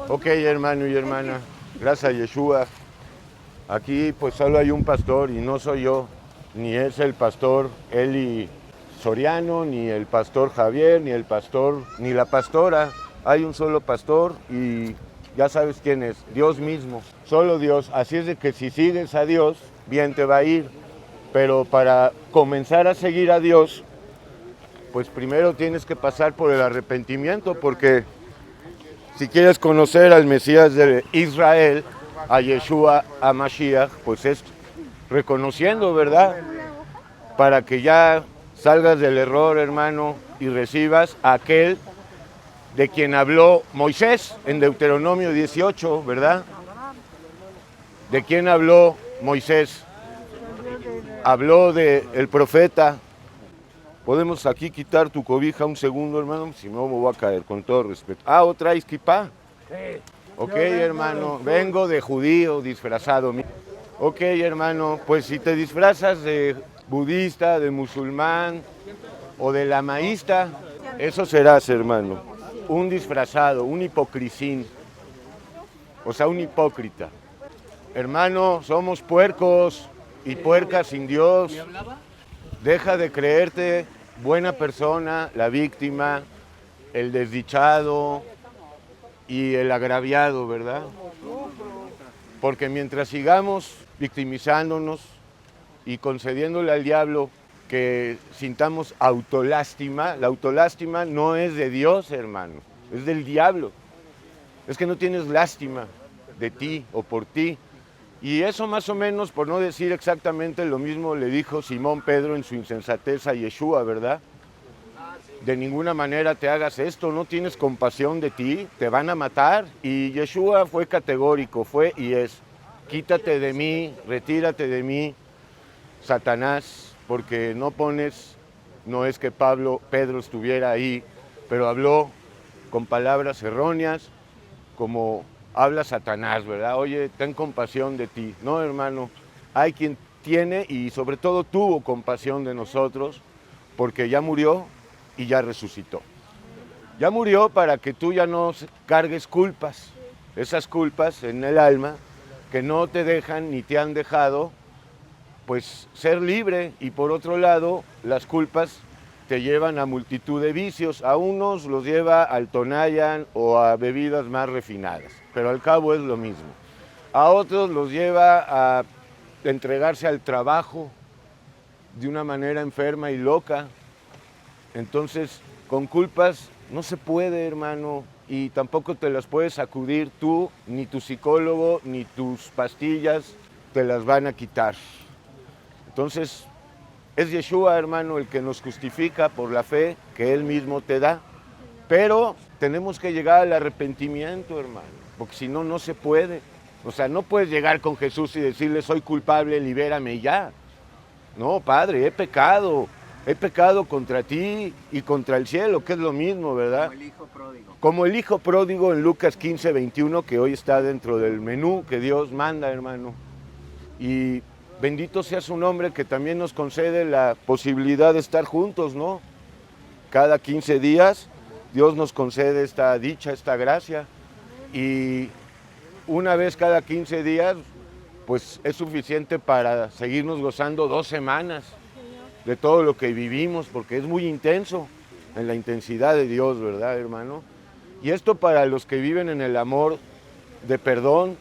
Ok, hermano y hermana, gracias a Yeshua. Aquí pues solo hay un pastor y no soy yo, ni es el pastor Eli Soriano, ni el pastor Javier, ni el pastor, ni la pastora. Hay un solo pastor y ya sabes quién es, Dios mismo, solo Dios. Así es de que si sigues a Dios, bien te va a ir. Pero para comenzar a seguir a Dios, pues primero tienes que pasar por el arrepentimiento, porque si quieres conocer al Mesías de Israel, a Yeshua, a Mashiach, pues es reconociendo, ¿verdad? Para que ya salgas del error, hermano, y recibas a aquel de quien habló Moisés en Deuteronomio 18, ¿verdad? ¿De quién habló Moisés? Habló del profeta. Podemos aquí quitar tu cobija un segundo, hermano, si no me voy a caer, con todo respeto. Ah, ¿otra kipá? Ok, hermano, vengo de judío disfrazado. Ok, hermano, pues si te disfrazas de budista, de musulmán o de lamaísta, eso serás, hermano. Un disfrazado, un hipocrisín, o sea, un hipócrita. Hermano, somos puercos y puercas sin Dios. Deja de creerte buena persona, la víctima, el desdichado y el agraviado, ¿verdad? Porque mientras sigamos victimizándonos y concediéndole al diablo que sintamos autolástima, la autolástima no es de Dios, hermano, es del diablo. Es que no tienes lástima de ti o por ti. Y eso más o menos, por no decir exactamente lo mismo, le dijo Simón Pedro en su insensatez a Yeshua, ¿verdad? De ninguna manera te hagas esto, no tienes compasión de ti, te van a matar. Y Yeshua fue categórico, fue y es, quítate de mí, retírate de mí, Satanás, porque no pones, no es que Pedro estuviera ahí, pero habló con palabras erróneas, como habla Satanás, ¿verdad? Oye, ten compasión de ti. No, hermano, hay quien tiene y sobre todo tuvo compasión de nosotros, porque ya murió y ya resucitó. Ya murió para que tú ya no cargues culpas, esas culpas en el alma que no te dejan ni te han dejado pues ser libre, y por otro lado las culpas te llevan a multitud de vicios. A unos los lleva al Tonayan o a bebidas más refinadas, pero al cabo es lo mismo. A otros los lleva a entregarse al trabajo de una manera enferma y loca. Entonces, con culpas no se puede, hermano, y tampoco te las puedes sacudir tú, ni tu psicólogo, ni tus pastillas te las van a quitar. Entonces, es Yeshua, hermano, el que nos justifica por la fe que Él mismo te da. Pero tenemos que llegar al arrepentimiento, hermano, porque si no, no se puede. O sea, no puedes llegar con Jesús y decirle, soy culpable, libérame ya. No, Padre, he pecado contra ti y contra el cielo, que es lo mismo, ¿verdad? Como el hijo pródigo. Como el hijo pródigo en Lucas 15, 21, que hoy está dentro del menú que Dios manda, hermano. Y bendito sea su nombre, que también nos concede la posibilidad de estar juntos, ¿no? Cada 15 días Dios nos concede esta dicha, esta gracia. Y una vez cada 15 días, pues es suficiente para seguirnos gozando 2 semanas de todo lo que vivimos, porque es muy intenso en la intensidad de Dios, ¿verdad, hermano? Y esto para los que viven en el amor de perdón.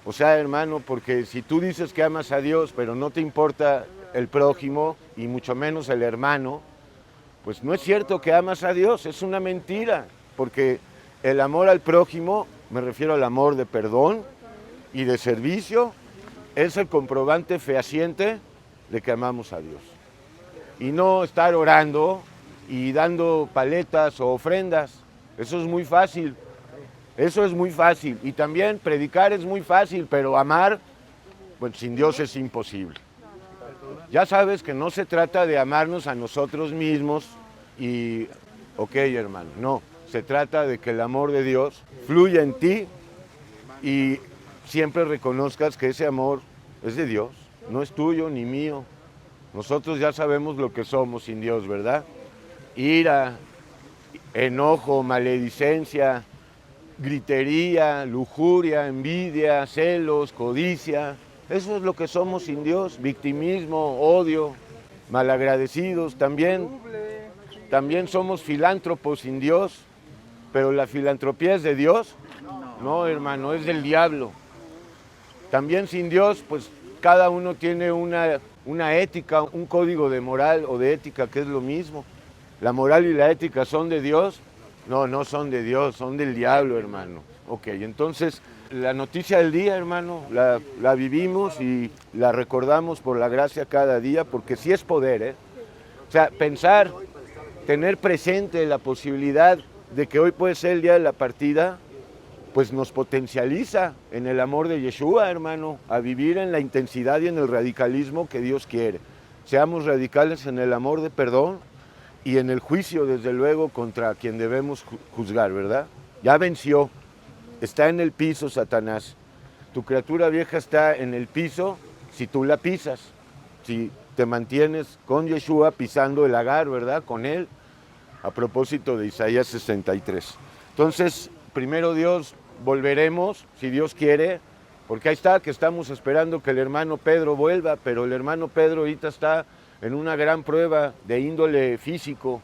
O sea, hermano, porque si tú dices que amas a Dios, pero no te importa el prójimo, y mucho menos el hermano, pues no es cierto que amas a Dios, es una mentira, porque el amor al prójimo, me refiero al amor de perdón y de servicio, es el comprobante fehaciente de que amamos a Dios. Y no estar orando y dando paletas o ofrendas, eso es muy fácil. Eso es muy fácil, y también predicar es muy fácil, pero amar, pues sin Dios es imposible. Ya sabes que no se trata de amarnos a nosotros mismos y, ok, hermano, no, se trata de que el amor de Dios fluya en ti y siempre reconozcas que ese amor es de Dios, no es tuyo ni mío. Nosotros ya sabemos lo que somos sin Dios, ¿verdad? Ira, enojo, maledicencia, gritería, lujuria, envidia, celos, codicia. Eso es lo que somos sin Dios, victimismo, odio, malagradecidos. También somos filántropos sin Dios, pero la filantropía es de Dios. No, hermano, es del diablo. También sin Dios, pues cada uno tiene una ética, un código de moral o de ética que es lo mismo. ¿La moral y la ética son de Dios? No, no son de Dios, son del diablo, hermano. Ok, entonces la noticia del día, hermano, la vivimos y la recordamos por la gracia cada día, porque sí es poder, ¿eh? O sea, pensar, tener presente la posibilidad de que hoy puede ser el día de la partida, pues nos potencializa en el amor de Yeshua, hermano, a vivir en la intensidad y en el radicalismo que Dios quiere. Seamos radicales en el amor de perdón y en el juicio, desde luego, contra quien debemos juzgar, ¿verdad? Ya venció, está en el piso Satanás. Tu criatura vieja está en el piso si tú la pisas, si te mantienes con Yeshua pisando el lagar, ¿verdad? Con él, a propósito de Isaías 63. Entonces, primero Dios, volveremos, si Dios quiere, porque ahí está, que estamos esperando que el hermano Pedro vuelva, pero el hermano Pedro ahorita está en una gran prueba de índole físico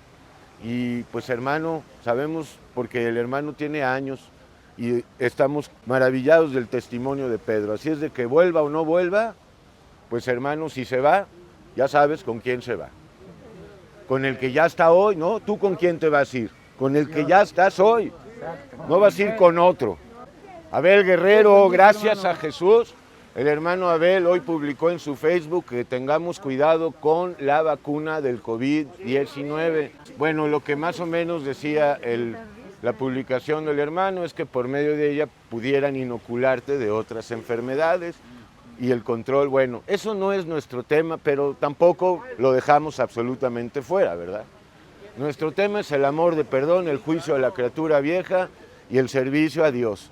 y pues hermano, sabemos porque el hermano tiene años y estamos maravillados del testimonio de Pedro, así es de que vuelva o no vuelva, pues hermano, si se va, ya sabes con quién se va, con el que ya está hoy, ¿no? ¿Tú con quién te vas a ir? Con el que ya estás hoy, no vas a ir con otro. Abel Guerrero, gracias a Jesús. El hermano Abel hoy publicó en su Facebook que tengamos cuidado con la vacuna del COVID-19. Bueno, lo que más o menos decía la publicación del hermano es que por medio de ella pudieran inocularte de otras enfermedades y el control, bueno, eso no es nuestro tema, pero tampoco lo dejamos absolutamente fuera, ¿verdad? Nuestro tema es el amor de perdón, el juicio a la criatura vieja y el servicio a Dios.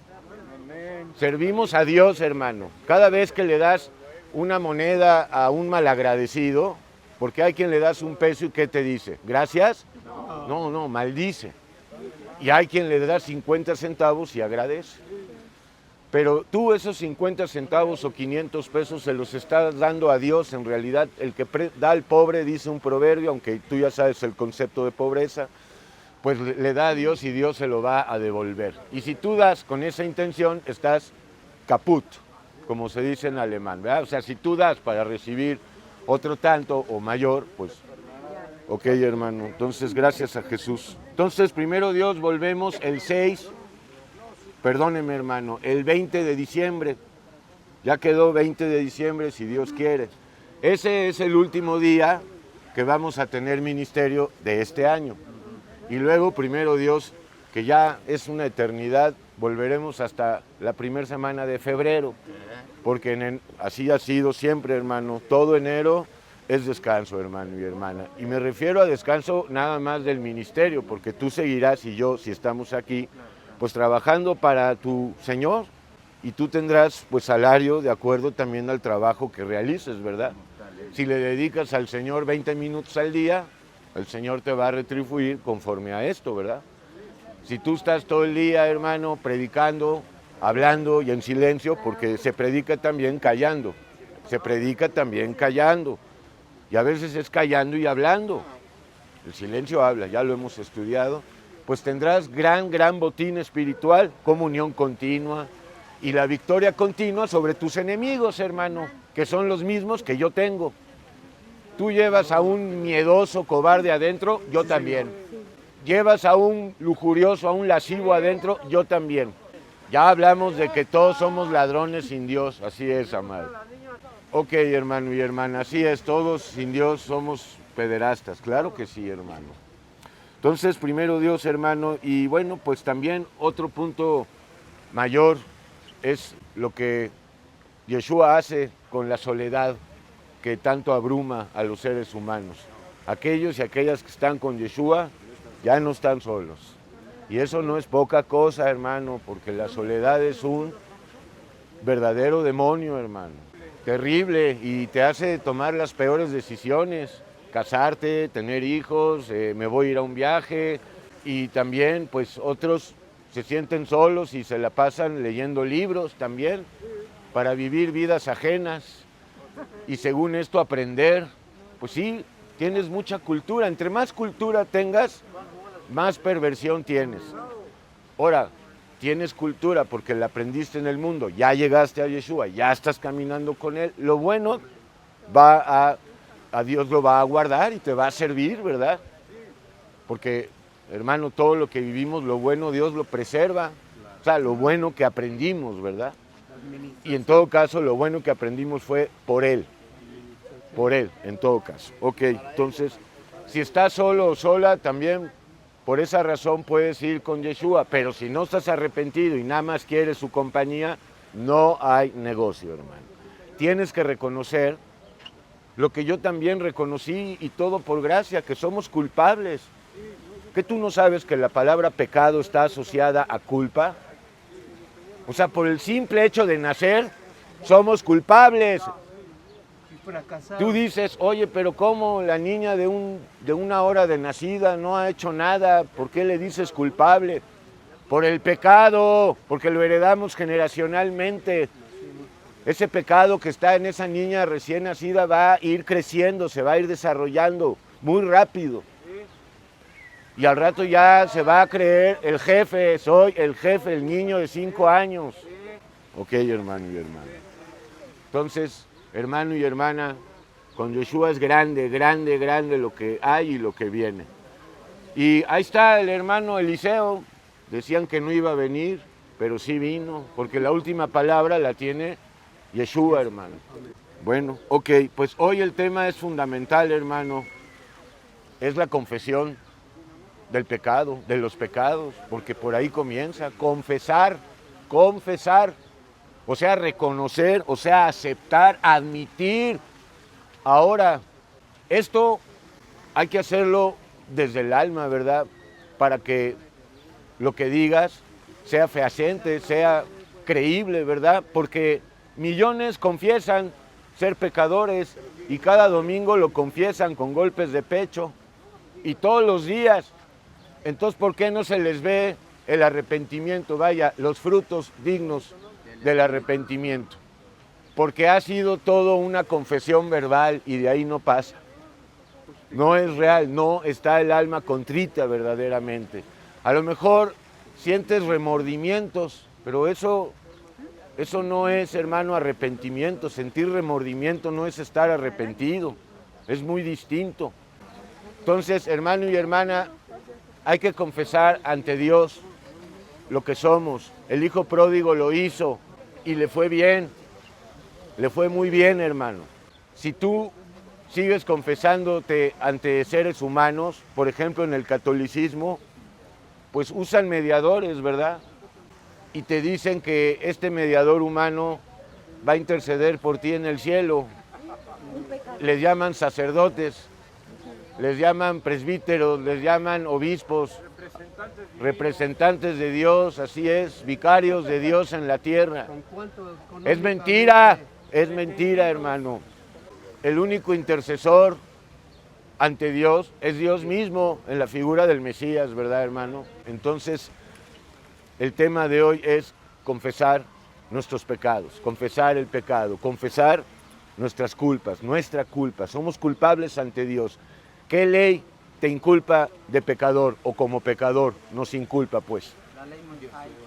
Servimos a Dios, hermano. Cada vez que le das una moneda a un malagradecido, porque hay quien le das un peso y ¿qué te dice? ¿Gracias? No, maldice. Y hay quien le da 50 centavos y agradece. Pero tú esos 50 centavos o 500 pesos se los estás dando a Dios. En realidad, el que da al pobre, dice un proverbio, aunque tú ya sabes el concepto de pobreza, pues le da a Dios y Dios se lo va a devolver. Y si tú das con esa intención, estás kaput, como se dice en alemán, ¿verdad? O sea, si tú das para recibir otro tanto o mayor, pues, ok, hermano, entonces gracias a Jesús. Entonces, primero Dios, volvemos el 6, perdóneme, hermano, el 20 de diciembre, ya quedó 20 de diciembre, si Dios quiere. Ese es el último día que vamos a tener ministerio de este año. Y luego, primero Dios, que ya es una eternidad, volveremos hasta la primera semana de febrero, porque así ha sido siempre, hermano. Todo enero es descanso, hermano y hermana. Y me refiero a descanso nada más del ministerio, porque tú seguirás y yo, si estamos aquí, pues trabajando para tu Señor, y tú tendrás pues salario de acuerdo también al trabajo que realices, ¿verdad? Si le dedicas al Señor 20 minutos al día, el Señor te va a retribuir conforme a esto, ¿verdad? Si tú estás todo el día, hermano, predicando, hablando y en silencio, porque se predica también callando, se predica también callando, y a veces es callando y hablando. El silencio habla, ya lo hemos estudiado, pues tendrás gran botín espiritual, comunión continua y la victoria continua sobre tus enemigos, hermano, que son los mismos que yo tengo. Tú llevas a un miedoso, cobarde adentro, yo también. Llevas a un lujurioso, a un lascivo adentro, yo también. Ya hablamos de que todos somos ladrones sin Dios, así es, amado. Ok, hermano y hermana, así es, todos sin Dios somos pederastas, claro que sí, hermano. Entonces, primero Dios, hermano, y bueno, pues también otro punto mayor es lo que Yeshua hace con la soledad que tanto abruma a los seres humanos. Aquellos y aquellas que están con Yeshua ya no están solos. Y eso no es poca cosa, hermano, porque la soledad es un verdadero demonio, hermano. Terrible, y te hace tomar las peores decisiones. Casarte, tener hijos, me voy a ir a un viaje, y también pues otros se sienten solos y se la pasan leyendo libros también para vivir vidas ajenas y según esto aprender. Pues sí, tienes mucha cultura. Entre más cultura tengas, más perversión tienes. Ahora, tienes cultura porque la aprendiste en el mundo, ya llegaste a Yeshua, ya estás caminando con Él. Lo bueno a Dios lo va a guardar y te va a servir, ¿verdad? Porque, hermano, todo lo que vivimos, lo bueno Dios lo preserva. O sea, lo bueno que aprendimos, ¿verdad? Y en todo caso, lo bueno que aprendimos fue por Él, en todo caso. Ok, entonces, si estás solo o sola, también por esa razón puedes ir con Yeshua, pero si no estás arrepentido y nada más quieres su compañía, no hay negocio, hermano. Tienes que reconocer lo que yo también reconocí y todo por gracia, que somos culpables. ¿Que tú no sabes que la palabra pecado está asociada a culpa? O sea, por el simple hecho de nacer, somos culpables. Tú dices, oye, pero ¿cómo la niña de una hora de nacida no ha hecho nada? ¿Por qué le dices culpable? Por el pecado, porque lo heredamos generacionalmente. Ese pecado que está en esa niña recién nacida va a ir creciendo, se va a ir desarrollando muy rápido. Y al rato ya se va a creer el jefe, soy el jefe, el niño de 5 años. Ok, hermano y hermana. Entonces, hermano y hermana, con Yeshua es grande, grande, grande lo que hay y lo que viene. Y ahí está el hermano Eliseo. Decían que no iba a venir, pero sí vino, porque la última palabra la tiene Yeshua, hermano. Bueno, ok, pues hoy el tema es fundamental, hermano. Es la confesión del pecado, de los pecados, porque por ahí comienza. Confesar. O sea, reconocer, o sea, aceptar, admitir. Ahora, esto hay que hacerlo desde el alma, ¿verdad? Para que lo que digas sea fehaciente, sea creíble, ¿verdad? Porque millones confiesan ser pecadores y cada domingo lo confiesan con golpes de pecho y todos los días. Entonces, ¿por qué no se les ve el arrepentimiento? Vaya, los frutos dignos del arrepentimiento. Porque ha sido todo una confesión verbal y de ahí no pasa. No es real, no está el alma contrita verdaderamente. A lo mejor sientes remordimientos, pero eso no es, hermano, arrepentimiento. Sentir remordimiento no es estar arrepentido, es muy distinto. Entonces, hermano y hermana, hay que confesar ante Dios lo que somos. El hijo pródigo lo hizo y le fue bien, le fue muy bien, hermano. Si tú sigues confesándote ante seres humanos, por ejemplo en el catolicismo, pues usan mediadores, ¿verdad? Y te dicen que este mediador humano va a interceder por ti en el cielo. Les llaman sacerdotes, les llaman presbíteros, les llaman obispos, representantes de Dios, así es, vicarios de Dios en la tierra. Es mentira, hermano. El único intercesor ante Dios es Dios mismo en la figura del Mesías, ¿verdad, hermano? Entonces, el tema de hoy es confesar nuestros pecados, confesar el pecado, confesar nuestras culpas, nuestra culpa. Somos culpables ante Dios. ¿Qué ley te inculpa de pecador o como pecador? Nos inculpa, pues.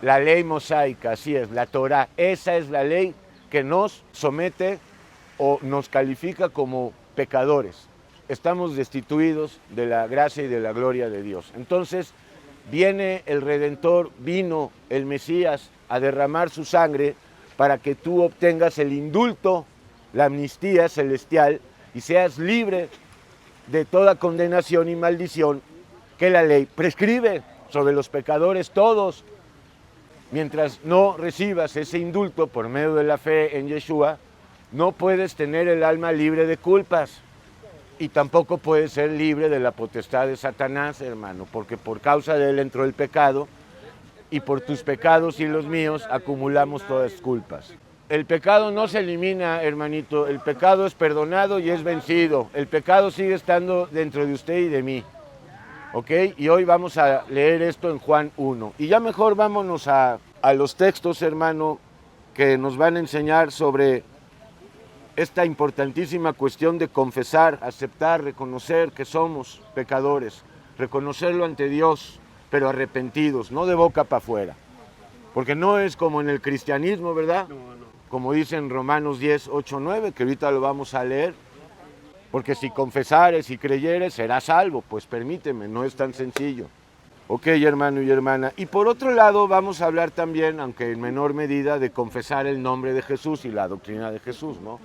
La ley mosaica, así es, la Torá. Esa es la ley que nos somete o nos califica como pecadores. Estamos destituidos de la gracia y de la gloria de Dios. Entonces, viene el Redentor, vino el Mesías a derramar su sangre para que tú obtengas el indulto, la amnistía celestial y seas libre de toda condenación y maldición que la ley prescribe sobre los pecadores todos. Mientras no recibas ese indulto por medio de la fe en Yeshua, no puedes tener el alma libre de culpas y tampoco puedes ser libre de la potestad de Satanás, hermano, porque por causa de él entró el pecado y por tus pecados y los míos acumulamos todas culpas. El pecado no se elimina, hermanito, el pecado es perdonado y es vencido. El pecado sigue estando dentro de usted y de mí. ¿ok? Y hoy vamos a leer esto en Juan 1. Y ya mejor vámonos a los textos, hermano, que nos van a enseñar sobre esta importantísima cuestión de confesar, aceptar, reconocer que somos pecadores, reconocerlo ante Dios, pero arrepentidos, no de boca para afuera. Porque no es como en el cristianismo, ¿verdad? Como dice en Romanos 10, 8, 9, que ahorita lo vamos a leer. Porque si confesares y creyeres, serás salvo. Pues permíteme, no es tan sencillo. Ok, hermano y hermana. Y por otro lado, vamos a hablar también, aunque en menor medida, de confesar el nombre de Jesús y la doctrina de Jesús, ¿no?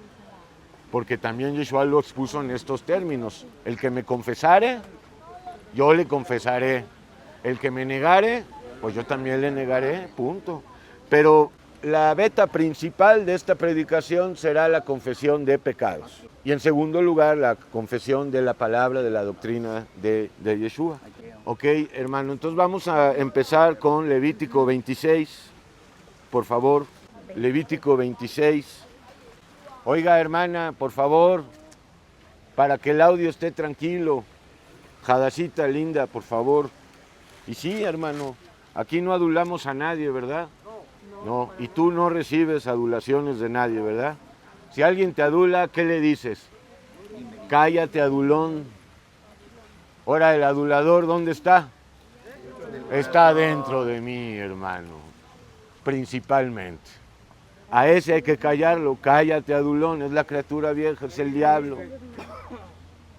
Porque también Yeshua lo expuso en estos términos. El que me confesare, yo le confesaré. El que me negare, pues yo también le negaré, punto. Pero la beta principal de esta predicación será la confesión de pecados. Y en segundo lugar, la confesión de la palabra, de la doctrina de Yeshua. Ok, hermano, entonces vamos a empezar con Levítico 26, por favor. Levítico 26. Oiga, hermana, por favor, para que el audio esté tranquilo. Jadacita linda, por favor. Y sí, hermano, aquí no adulamos a nadie, ¿verdad? No, y tú no recibes adulaciones de nadie, ¿verdad? Si alguien te adula, ¿qué le dices? Cállate, adulón. Ahora, el adulador, ¿dónde está? Está dentro de mí, hermano, principalmente. A ese hay que callarlo. Cállate, adulón, es la criatura vieja, es el diablo.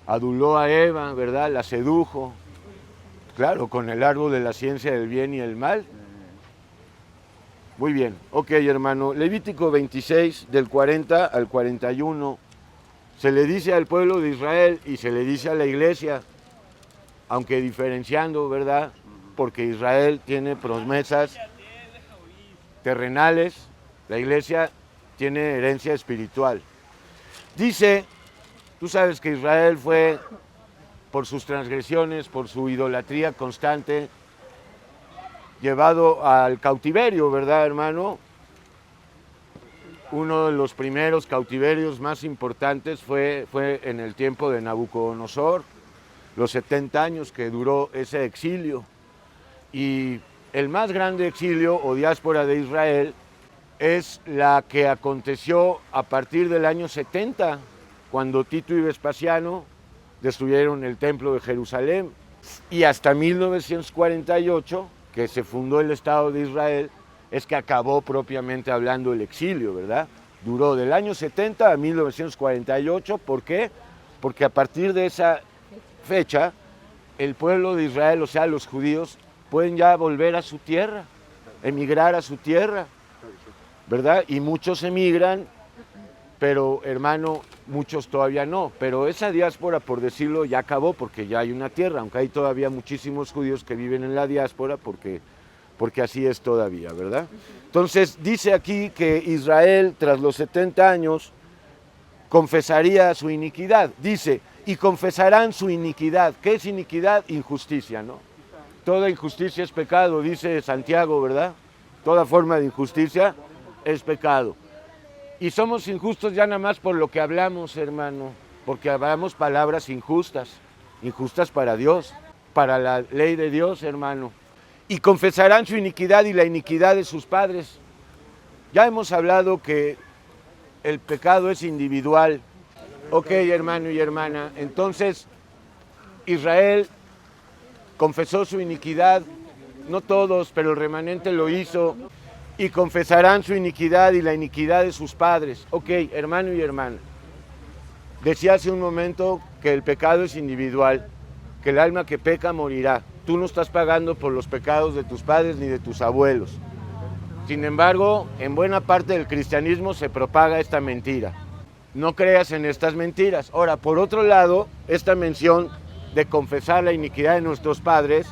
Aduló a Eva, ¿verdad? La sedujo. Claro, con el árbol de la ciencia del bien y el mal. Muy bien, ok, hermano. Levítico 26, del 40 al 41, se le dice al pueblo de Israel y se le dice a la iglesia, aunque diferenciando, ¿verdad? Porque Israel tiene promesas terrenales, la iglesia tiene herencia espiritual. Dice, tú sabes que Israel fue, por sus transgresiones, por su idolatría constante, llevado al cautiverio, ¿verdad, hermano? Uno de los primeros cautiverios más importantes fue en el tiempo de Nabucodonosor, los 70 años que duró ese exilio. Y el más grande exilio o diáspora de Israel es la que aconteció a partir del año 70, cuando Tito y Vespasiano destruyeron el templo de Jerusalén, y hasta 1948, que se fundó el Estado de Israel, es que acabó propiamente hablando el exilio, ¿verdad? Duró del año 70 a 1948, ¿por qué? Porque a partir de esa fecha, el pueblo de Israel, o sea, los judíos, pueden ya volver a su tierra, emigrar a su tierra, ¿verdad? Y muchos emigran, pero hermano, muchos todavía no. Pero esa diáspora, por decirlo, ya acabó porque ya hay una tierra, aunque hay todavía muchísimos judíos que viven en la diáspora porque así es todavía, ¿verdad? Entonces dice aquí que Israel, tras los 70 años, confesaría su iniquidad. Dice, y confesarán su iniquidad. ¿Qué es iniquidad? Injusticia, ¿no? Toda injusticia es pecado, dice Santiago, ¿verdad? Toda forma de injusticia es pecado. Y somos injustos ya nada más por lo que hablamos, hermano, porque hablamos palabras injustas, injustas para Dios, para la ley de Dios, hermano. Y confesarán su iniquidad y la iniquidad de sus padres. Ya hemos hablado que el pecado es individual. Ok, hermano y hermana, entonces Israel confesó su iniquidad, no todos, pero el remanente lo hizo, y confesarán su iniquidad y la iniquidad de sus padres. Ok, hermano y hermana, decía hace un momento que el pecado es individual, que el alma que peca morirá. Tú no estás pagando por los pecados de tus padres ni de tus abuelos. Sin embargo, en buena parte del cristianismo se propaga esta mentira. No creas en estas mentiras. Ahora, por otro lado, esta mención de confesar la iniquidad de nuestros padres,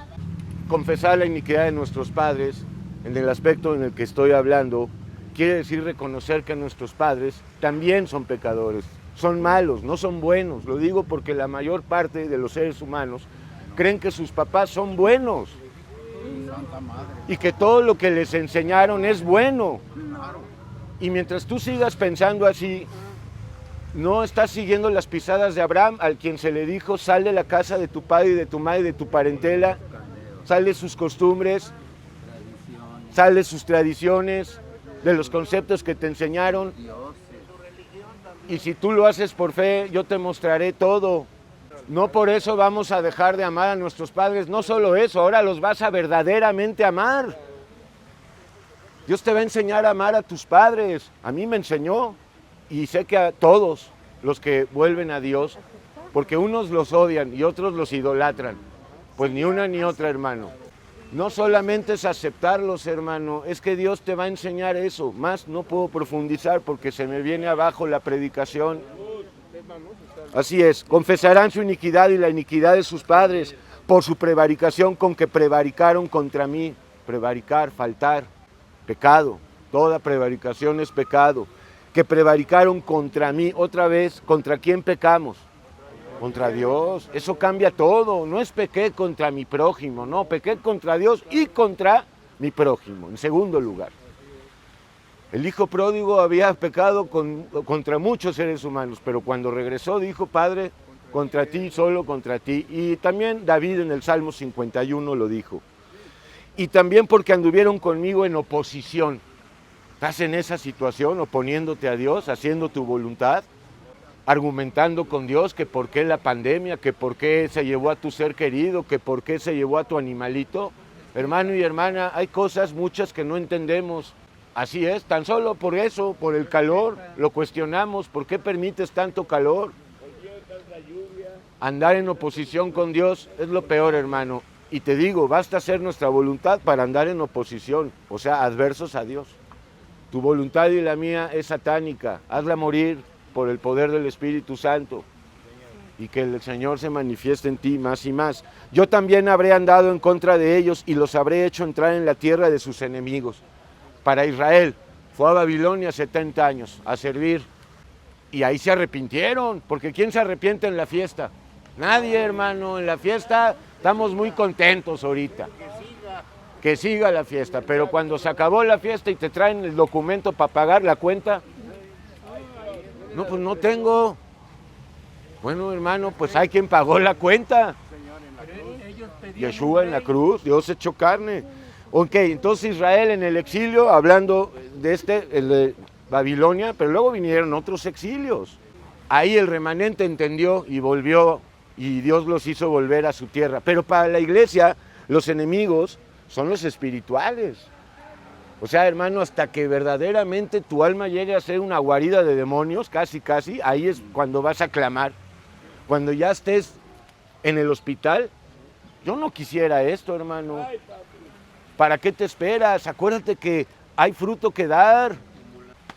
en el aspecto en el que estoy hablando, quiere decir reconocer que nuestros padres también son pecadores, son malos, no son buenos. Lo digo porque la mayor parte de los seres humanos creen que sus papás son buenos y que todo lo que les enseñaron es bueno. Y mientras tú sigas pensando así, No estás siguiendo las pisadas de Abraham, al quien se le dijo, sal de la casa de tu padre y de tu madre y de tu parentela, sal de sus costumbres, sal de sus tradiciones, de los conceptos que te enseñaron. Y si tú lo haces por fe, yo te mostraré todo. No por eso vamos a dejar de amar a nuestros padres, no solo eso, ahora los vas a verdaderamente amar. Dios te va a enseñar a amar a tus padres, a mí me enseñó. Y sé que a todos los que vuelven a Dios, porque unos los odian y otros los idolatran, pues ni una ni otra, hermano. No solamente es aceptarlos, hermano, es que Dios te va a enseñar eso. Más no puedo profundizar porque se me viene abajo la predicación. Así es, confesarán su iniquidad y la iniquidad de sus padres por su prevaricación con que prevaricaron contra mí. Prevaricar, faltar, pecado. Toda prevaricación es pecado. Que prevaricaron contra mí, otra vez, ¿contra quién pecamos? Contra Dios, eso cambia todo, no es pequé contra mi prójimo, no, pequé contra Dios y contra mi prójimo, en segundo lugar. El hijo pródigo había pecado contra muchos seres humanos, pero cuando regresó dijo, Padre, contra ti, solo contra ti, y también David en el Salmo 51 lo dijo. Y también porque anduvieron conmigo en oposición. ¿Estás en esa situación oponiéndote a Dios, haciendo tu voluntad, argumentando con Dios que por qué la pandemia, que por qué se llevó a tu ser querido, que por qué se llevó a tu animalito? Hermano y hermana, hay cosas muchas que no entendemos. Así es, tan solo por eso, por el calor, lo cuestionamos. ¿Por qué permites tanto calor? Andar en oposición con Dios es lo peor, hermano. Y te digo, basta hacer nuestra voluntad para andar en oposición, o sea, adversos a Dios. Tu voluntad y la mía es satánica, hazla morir por el poder del Espíritu Santo y que el Señor se manifieste en ti más y más. Yo también habré andado en contra de ellos y los habré hecho entrar en la tierra de sus enemigos. Para Israel fue a Babilonia 70 años a servir y ahí se arrepintieron, porque ¿quién se arrepiente en la fiesta? Nadie, hermano, en la fiesta estamos muy contentos ahorita. Que siga la fiesta, pero cuando se acabó la fiesta y te traen el documento para pagar la cuenta, no, pues no tengo. Bueno, hermano, pues hay quien pagó la cuenta. Yeshua en la cruz, Dios echó carne. Ok, entonces Israel en el exilio, hablando de el de Babilonia, pero luego vinieron otros exilios. Ahí el remanente entendió y volvió, y Dios los hizo volver a su tierra. Pero para la iglesia, los enemigos son los espirituales. O sea, hermano, hasta que verdaderamente tu alma llegue a ser una guarida de demonios, casi, ahí es cuando vas a clamar. Cuando ya estés en el hospital, yo no quisiera esto, hermano. ¿Para qué te esperas? Acuérdate que hay fruto que dar.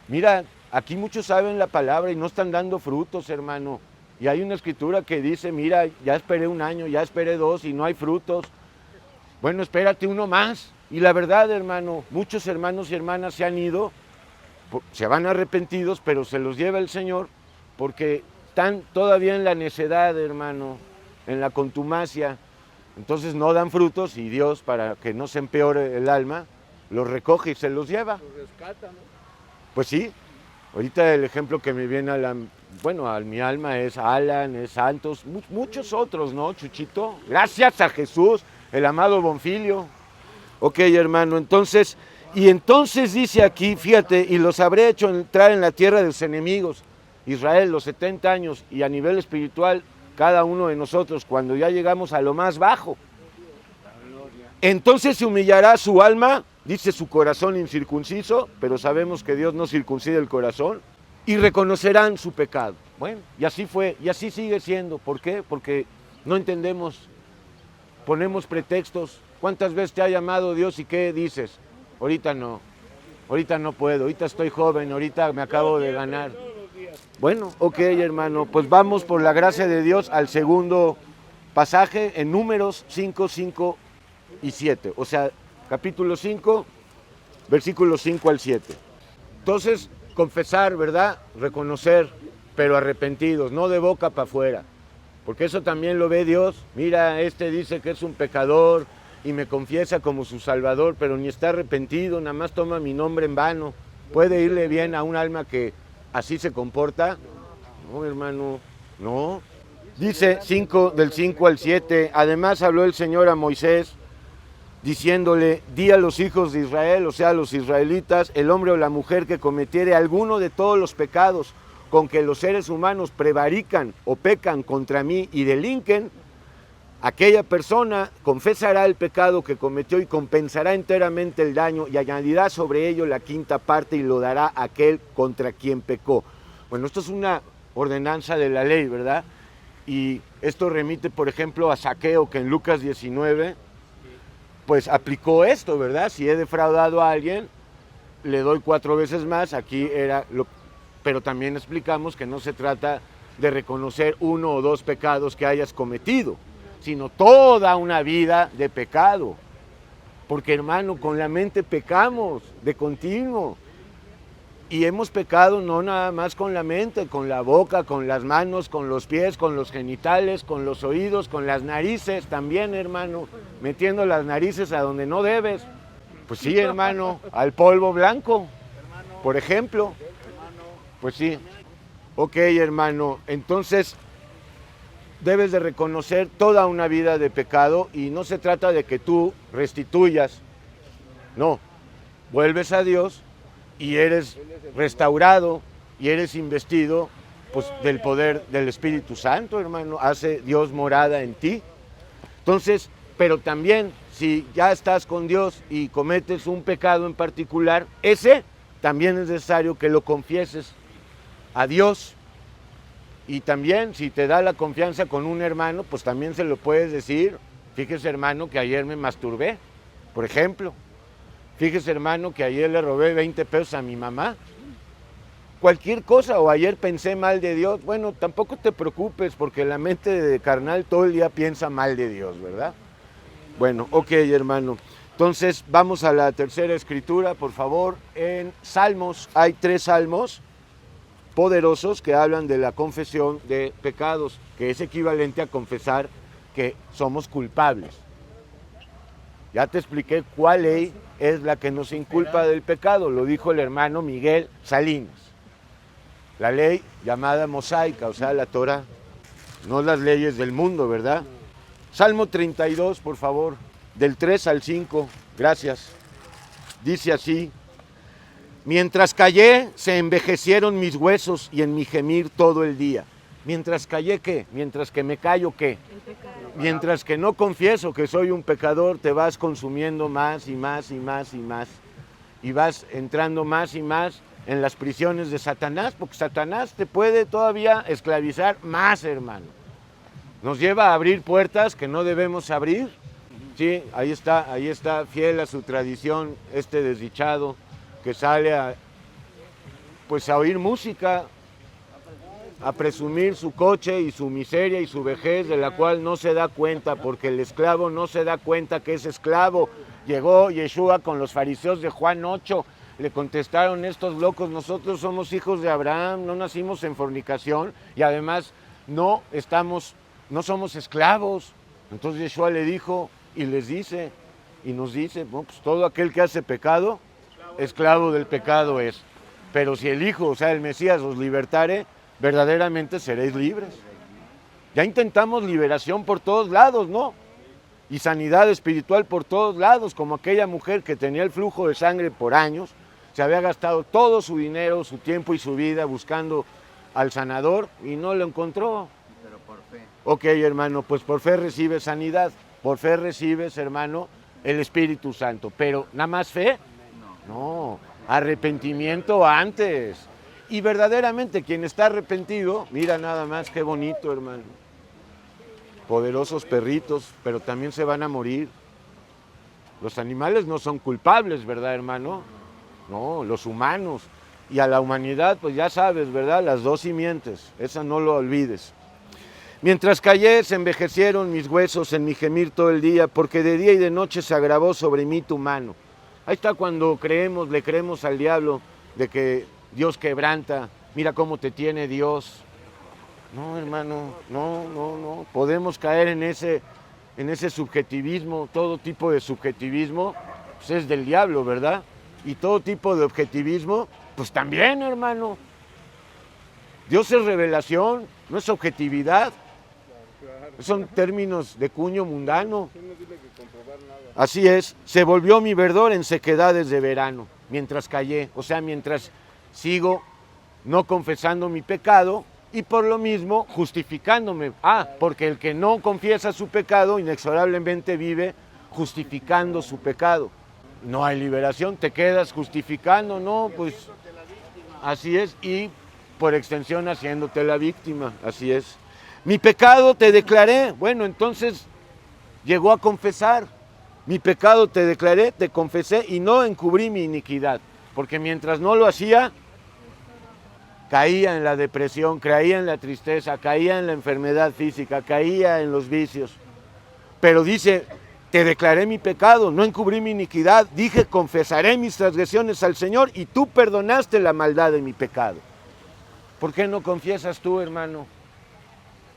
Mira, aquí muchos saben la palabra y no están dando frutos, hermano. Y hay una escritura que dice, mira, ya esperé 1 año, ya esperé 2 y no hay frutos. Bueno, espérate uno más. Y la verdad, hermano, muchos hermanos y hermanas se han ido, se van arrepentidos, pero se los lleva el Señor porque están todavía en la necedad, hermano, en la contumacia. Entonces no dan frutos y Dios, para que no se empeore el alma, los recoge y se los lleva. Los rescata, ¿no? Pues sí. Ahorita el ejemplo que me viene a mi alma es Alan, es Santos, muchos otros, ¿no, Chuchito? Gracias a Jesús, el amado Bonfilio. Ok, hermano, entonces dice aquí, fíjate, y los habré hecho entrar en la tierra de los enemigos. Israel, los 70 años, y a nivel espiritual, cada uno de nosotros, cuando ya llegamos a lo más bajo. Entonces se humillará su alma, dice su corazón incircunciso, pero sabemos que Dios no circuncide el corazón, y reconocerán su pecado. Bueno, y así fue, y así sigue siendo. ¿Por qué? Porque no entendemos, ponemos pretextos. ¿Cuántas veces te ha llamado Dios y qué dices? Ahorita no puedo, ahorita estoy joven, ahorita me acabo de ganar. Bueno, ok, hermano, pues vamos por la gracia de Dios al segundo pasaje en Números 5, 5 y 7. O sea, capítulo 5, versículos 5 al 7. Entonces, confesar, ¿verdad? Reconocer, pero arrepentidos, no de boca para afuera. Porque eso también lo ve Dios. Mira, este dice que es un pecador y me confiesa como su Salvador, pero ni está arrepentido, nada más toma mi nombre en vano. ¿Puede irle bien a un alma que así se comporta? No, hermano, no. Dice del 5 al 7, además habló el Señor a Moisés, diciéndole, di a los hijos de Israel, o sea, a los israelitas, el hombre o la mujer que cometiere alguno de todos los pecados con que los seres humanos prevarican o pecan contra mí y delinquen, aquella persona confesará el pecado que cometió y compensará enteramente el daño y añadirá sobre ello la quinta parte y lo dará a aquel contra quien pecó. Bueno, esto es una ordenanza de la ley, ¿verdad? Y esto remite, por ejemplo, a Zaqueo, que en Lucas 19, pues aplicó esto, ¿verdad? Si he defraudado a alguien, le doy 4 veces más. Aquí pero también explicamos que no se trata de reconocer 1 o 2 pecados que hayas cometido, sino toda una vida de pecado. Porque, hermano, con la mente pecamos de continuo. Y hemos pecado no nada más con la mente, con la boca, con las manos, con los pies, con los genitales, con los oídos, con las narices también, hermano, metiendo las narices a donde no debes. Pues sí, hermano, al polvo blanco, por ejemplo. Pues sí. Ok, hermano, entonces debes de reconocer toda una vida de pecado y no se trata de que tú restituyas. No, vuelves a Dios y eres restaurado y eres investido pues, del poder del Espíritu Santo, hermano. Hace Dios morada en ti. Entonces, pero también si ya estás con Dios y cometes un pecado en particular, ese también es necesario que lo confieses a Dios. Y también si te da la confianza con un hermano, pues también se lo puedes decir. Fíjese, hermano, que ayer me masturbé, por ejemplo. Fíjese, hermano, que ayer le robé 20 pesos a mi mamá. Cualquier cosa, o ayer pensé mal de Dios. Bueno, tampoco te preocupes, porque la mente de carnal todo el día piensa mal de Dios, ¿verdad? Bueno, ok, hermano. Entonces, vamos a la tercera escritura, por favor. En Salmos, hay 3 salmos poderosos que hablan de la confesión de pecados, que es equivalente a confesar que somos culpables. Ya te expliqué cuál ley es la que nos inculpa del pecado, lo dijo el hermano Miguel Salinas. La ley llamada mosaica, o sea, la Torah, no las leyes del mundo, ¿verdad? Salmo 32, por favor, del 3 al 5, gracias. Dice así: mientras callé, se envejecieron mis huesos y en mi gemir todo el día. Mientras callé, ¿qué? Mientras que me callo, ¿qué? Mientras que no confieso que soy un pecador, te vas consumiendo más y más y más y más. Y vas entrando más y más en las prisiones de Satanás, porque Satanás te puede todavía esclavizar más, hermano. Nos lleva a abrir puertas que no debemos abrir. Sí, ahí está, fiel a su tradición, este desdichado que sale a oír música, a presumir su coche y su miseria y su vejez, de la cual no se da cuenta, porque el esclavo no se da cuenta que es esclavo. Llegó Yeshua con los fariseos de Juan 8, le contestaron estos locos: nosotros somos hijos de Abraham, no nacimos en fornicación y además no somos esclavos. Entonces Yeshua le dijo y les dice y nos dice, bueno, pues todo aquel que hace pecado, esclavo del pecado es. Pero si el Hijo, o sea, el Mesías, os libertare, verdaderamente seréis libres. Ya intentamos liberación por todos lados, ¿no? Y sanidad espiritual por todos lados, como aquella mujer que tenía el flujo de sangre por años, se había gastado todo su dinero, su tiempo y su vida buscando al sanador y no lo encontró. Pero por fe. Ok, hermano, pues por fe recibes sanidad, por fe recibes, hermano, el Espíritu Santo. Pero ¿nada más fe? No, arrepentimiento antes. Y verdaderamente quien está arrepentido, mira nada más qué bonito, hermano. Poderosos perritos, pero también se van a morir. Los animales no son culpables, ¿verdad, hermano? No, los humanos. Y a la humanidad, pues ya sabes, ¿verdad? Las 2 simientes, esa no lo olvides. Mientras callé, se envejecieron mis huesos en mi gemir todo el día, porque de día y de noche se agravó sobre mí tu mano. Ahí está cuando le creemos al diablo de que Dios quebranta, mira cómo te tiene Dios. No, hermano, no. Podemos caer en ese subjetivismo, todo tipo de subjetivismo, pues es del diablo, ¿verdad? Y todo tipo de objetivismo, pues también, hermano. Dios es revelación, no es objetividad. Son términos de cuño mundano. Así es, se volvió mi verdor en sequedades de verano, mientras callé, o sea, mientras sigo no confesando mi pecado y por lo mismo justificándome. Porque el que no confiesa su pecado inexorablemente vive justificando su pecado. No hay liberación, te quedas justificando, no, pues así es, y por extensión haciéndote la víctima, así es. Mi pecado te declaré, bueno, entonces llegó a confesar. Mi pecado te declaré, te confesé y no encubrí mi iniquidad, porque mientras no lo hacía, caía en la depresión, caía en la tristeza, caía en la enfermedad física, caía en los vicios. Pero dice, te declaré mi pecado, no encubrí mi iniquidad, dije, confesaré mis transgresiones al Señor y tú perdonaste la maldad de mi pecado. ¿Por qué no confiesas tú, hermano?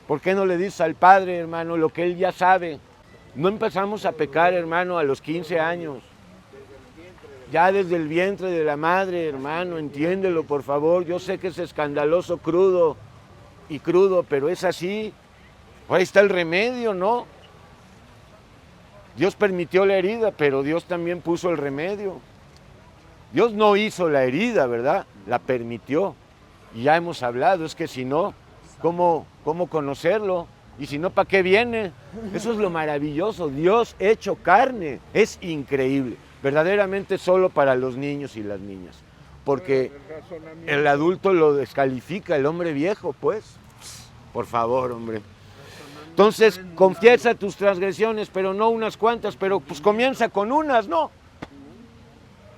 ¿Por qué no le dices al Padre, hermano, lo que Él ya sabe? No empezamos a pecar, hermano, a los 15 años. Ya desde el vientre de la madre, hermano, entiéndelo, por favor. Yo sé que es escandaloso, crudo, pero es así. Ahí está el remedio, ¿no? Dios permitió la herida, pero Dios también puso el remedio. Dios no hizo la herida, ¿verdad? La permitió. Y ya hemos hablado, es que si no, ¿cómo conocerlo? Y si no, ¿para qué viene? Eso es lo maravilloso, Dios hecho carne, es increíble, verdaderamente solo para los niños y las niñas, porque el adulto lo descalifica, el hombre viejo, pues, por favor, hombre. Entonces, confiesa tus transgresiones, pero no unas cuantas, pero pues comienza con unas, ¿no?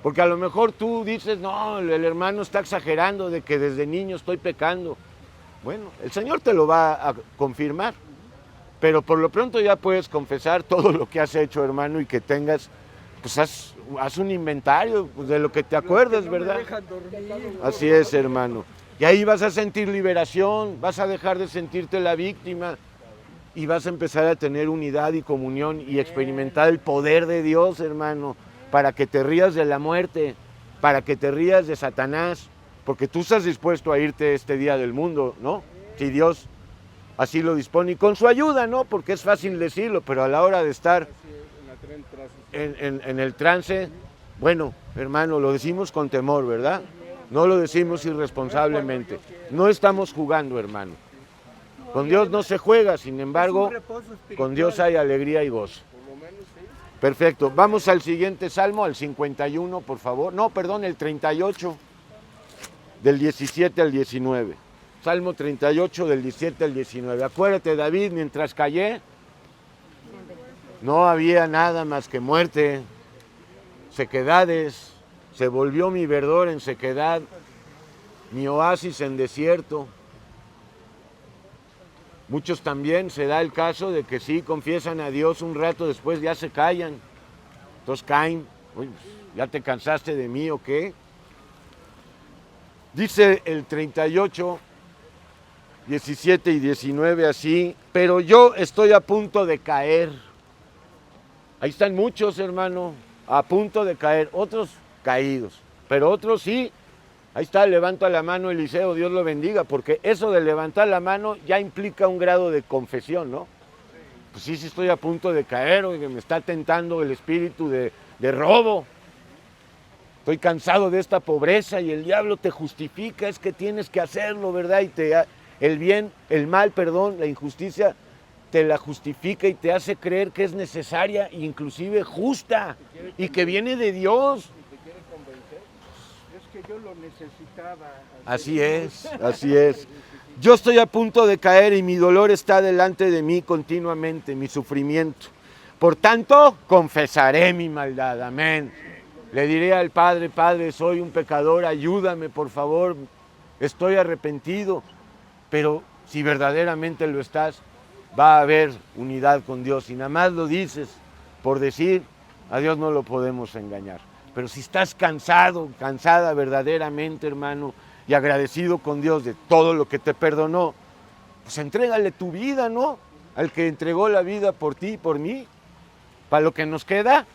Porque a lo mejor tú dices, no, el hermano está exagerando de que desde niño estoy pecando. Bueno, el Señor te lo va a confirmar. Pero por lo pronto ya puedes confesar todo lo que has hecho, hermano, y que tengas, pues haz un inventario pues, de lo que te acuerdas, ¿verdad? Así es, hermano. Y ahí vas a sentir liberación, vas a dejar de sentirte la víctima y vas a empezar a tener unidad y comunión y experimentar el poder de Dios, hermano, para que te rías de la muerte, para que te rías de Satanás, porque tú estás dispuesto a irte este día del mundo, ¿no? Si Dios así lo dispone, y con su ayuda, ¿no? Porque es fácil decirlo, pero a la hora de estar en el trance, bueno, hermano, lo decimos con temor, ¿verdad? No lo decimos irresponsablemente. No estamos jugando, hermano. Con Dios no se juega, sin embargo, con Dios hay alegría y gozo. Perfecto. Vamos al siguiente salmo, al 51, por favor. No, perdón, el 38, del 17 al 19. Salmo 38 del 17 al 19. Acuérdate, David, mientras callé, no había nada más que muerte, sequedades, se volvió mi verdor en sequedad, mi oasis en desierto. Muchos también se da el caso de que sí confiesan a Dios un rato, después ya se callan. Entonces caen, uy, ¿ya te cansaste de mí o qué? Dice el 38, 17 y 19 así, pero yo estoy a punto de caer. Ahí están muchos, hermano, a punto de caer, otros caídos, pero otros sí. Ahí está, levanta la mano Eliseo, Dios lo bendiga, porque eso de levantar la mano ya implica un grado de confesión, ¿no? Pues sí estoy a punto de caer, oye, me está tentando el espíritu de robo. Estoy cansado de esta pobreza y el diablo te justifica, es que tienes que hacerlo, ¿verdad? Y el mal, la injusticia te la justifica y te hace creer que es necesaria e inclusive justa y que viene de Dios. Es que yo lo necesitaba. Así es. Yo estoy a punto de caer y mi dolor está delante de mí continuamente, mi sufrimiento. Por tanto, confesaré mi maldad. Amén. Le diré al Padre, Padre, soy un pecador, ayúdame, por favor. Estoy arrepentido. Pero si verdaderamente lo estás, va a haber unidad con Dios. Si nada más lo dices por decir, a Dios no lo podemos engañar. Pero si estás cansado, cansada verdaderamente, hermano, y agradecido con Dios de todo lo que te perdonó, pues entrégale tu vida, ¿no? Al que entregó la vida por ti y por mí, para lo que nos queda.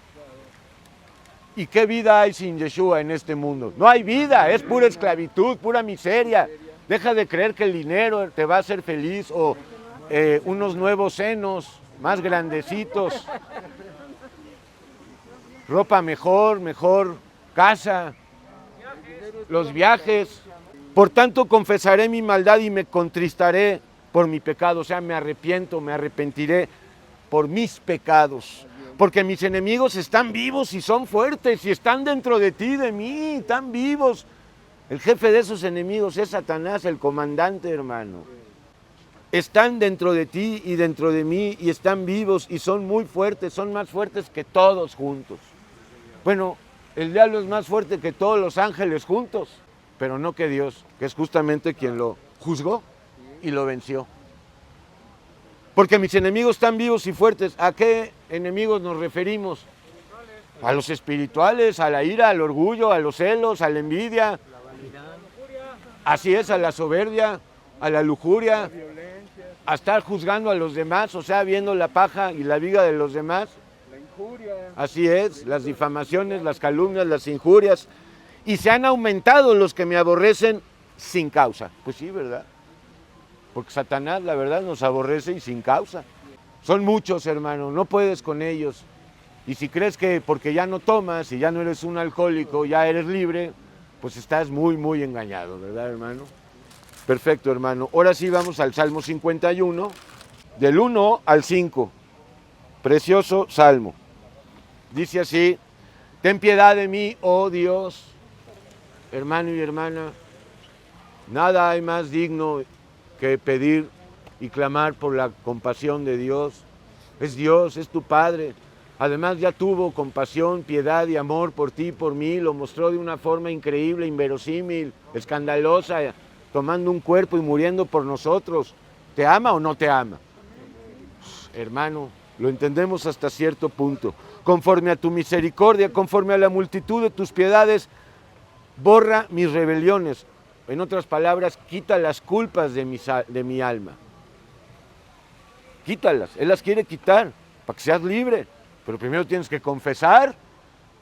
¿Y qué vida hay sin Yeshua en este mundo? No hay vida, es pura esclavitud, pura miseria. Deja de creer que el dinero te va a hacer feliz o unos nuevos senos más grandecitos, ropa mejor, mejor casa, los viajes. Por tanto, confesaré mi maldad y me contristaré por mi pecado. O sea, me arrepiento, me arrepentiré por mis pecados. Porque mis enemigos están vivos y son fuertes y están dentro de ti, de mí, están vivos. El jefe de esos enemigos es Satanás, el comandante, hermano. Están dentro de ti y dentro de mí y están vivos y son muy fuertes, son más fuertes que todos juntos. Bueno, el diablo es más fuerte que todos los ángeles juntos, pero no que Dios, que es justamente quien lo juzgó y lo venció. Porque mis enemigos están vivos y fuertes. ¿A qué enemigos nos referimos? A los espirituales, a la ira, al orgullo, a los celos, a la envidia. Así es, a la soberbia, a la lujuria, a estar juzgando a los demás, o sea, viendo la paja y la viga de los demás. La injuria. Así es, las difamaciones, las calumnias, las injurias. Y se han aumentado los que me aborrecen sin causa. Pues sí, ¿verdad? Porque Satanás, la verdad, nos aborrece y sin causa. Son muchos, hermano, no puedes con ellos. Y si crees que porque ya no tomas y ya no eres un alcohólico, ya eres libre, pues estás muy, muy engañado, ¿verdad, hermano? Perfecto, hermano. Ahora sí vamos al Salmo 51, del 1 al 5. Precioso Salmo. Dice así: ten piedad de mí, oh Dios. Hermano y hermana, nada hay más digno que pedir y clamar por la compasión de Dios. Dios, es tu Padre. Además ya tuvo compasión, piedad y amor por ti y por mí. Lo mostró de una forma increíble, inverosímil, escandalosa, tomando un cuerpo y muriendo por nosotros. ¿Te ama o no te ama? Hermano, lo entendemos hasta cierto punto. Conforme a tu misericordia, conforme a la multitud de tus piedades, borra mis rebeliones. En otras palabras, quita las culpas de mi alma. Quítalas, Él las quiere quitar para que seas libre. Pero primero tienes que confesar.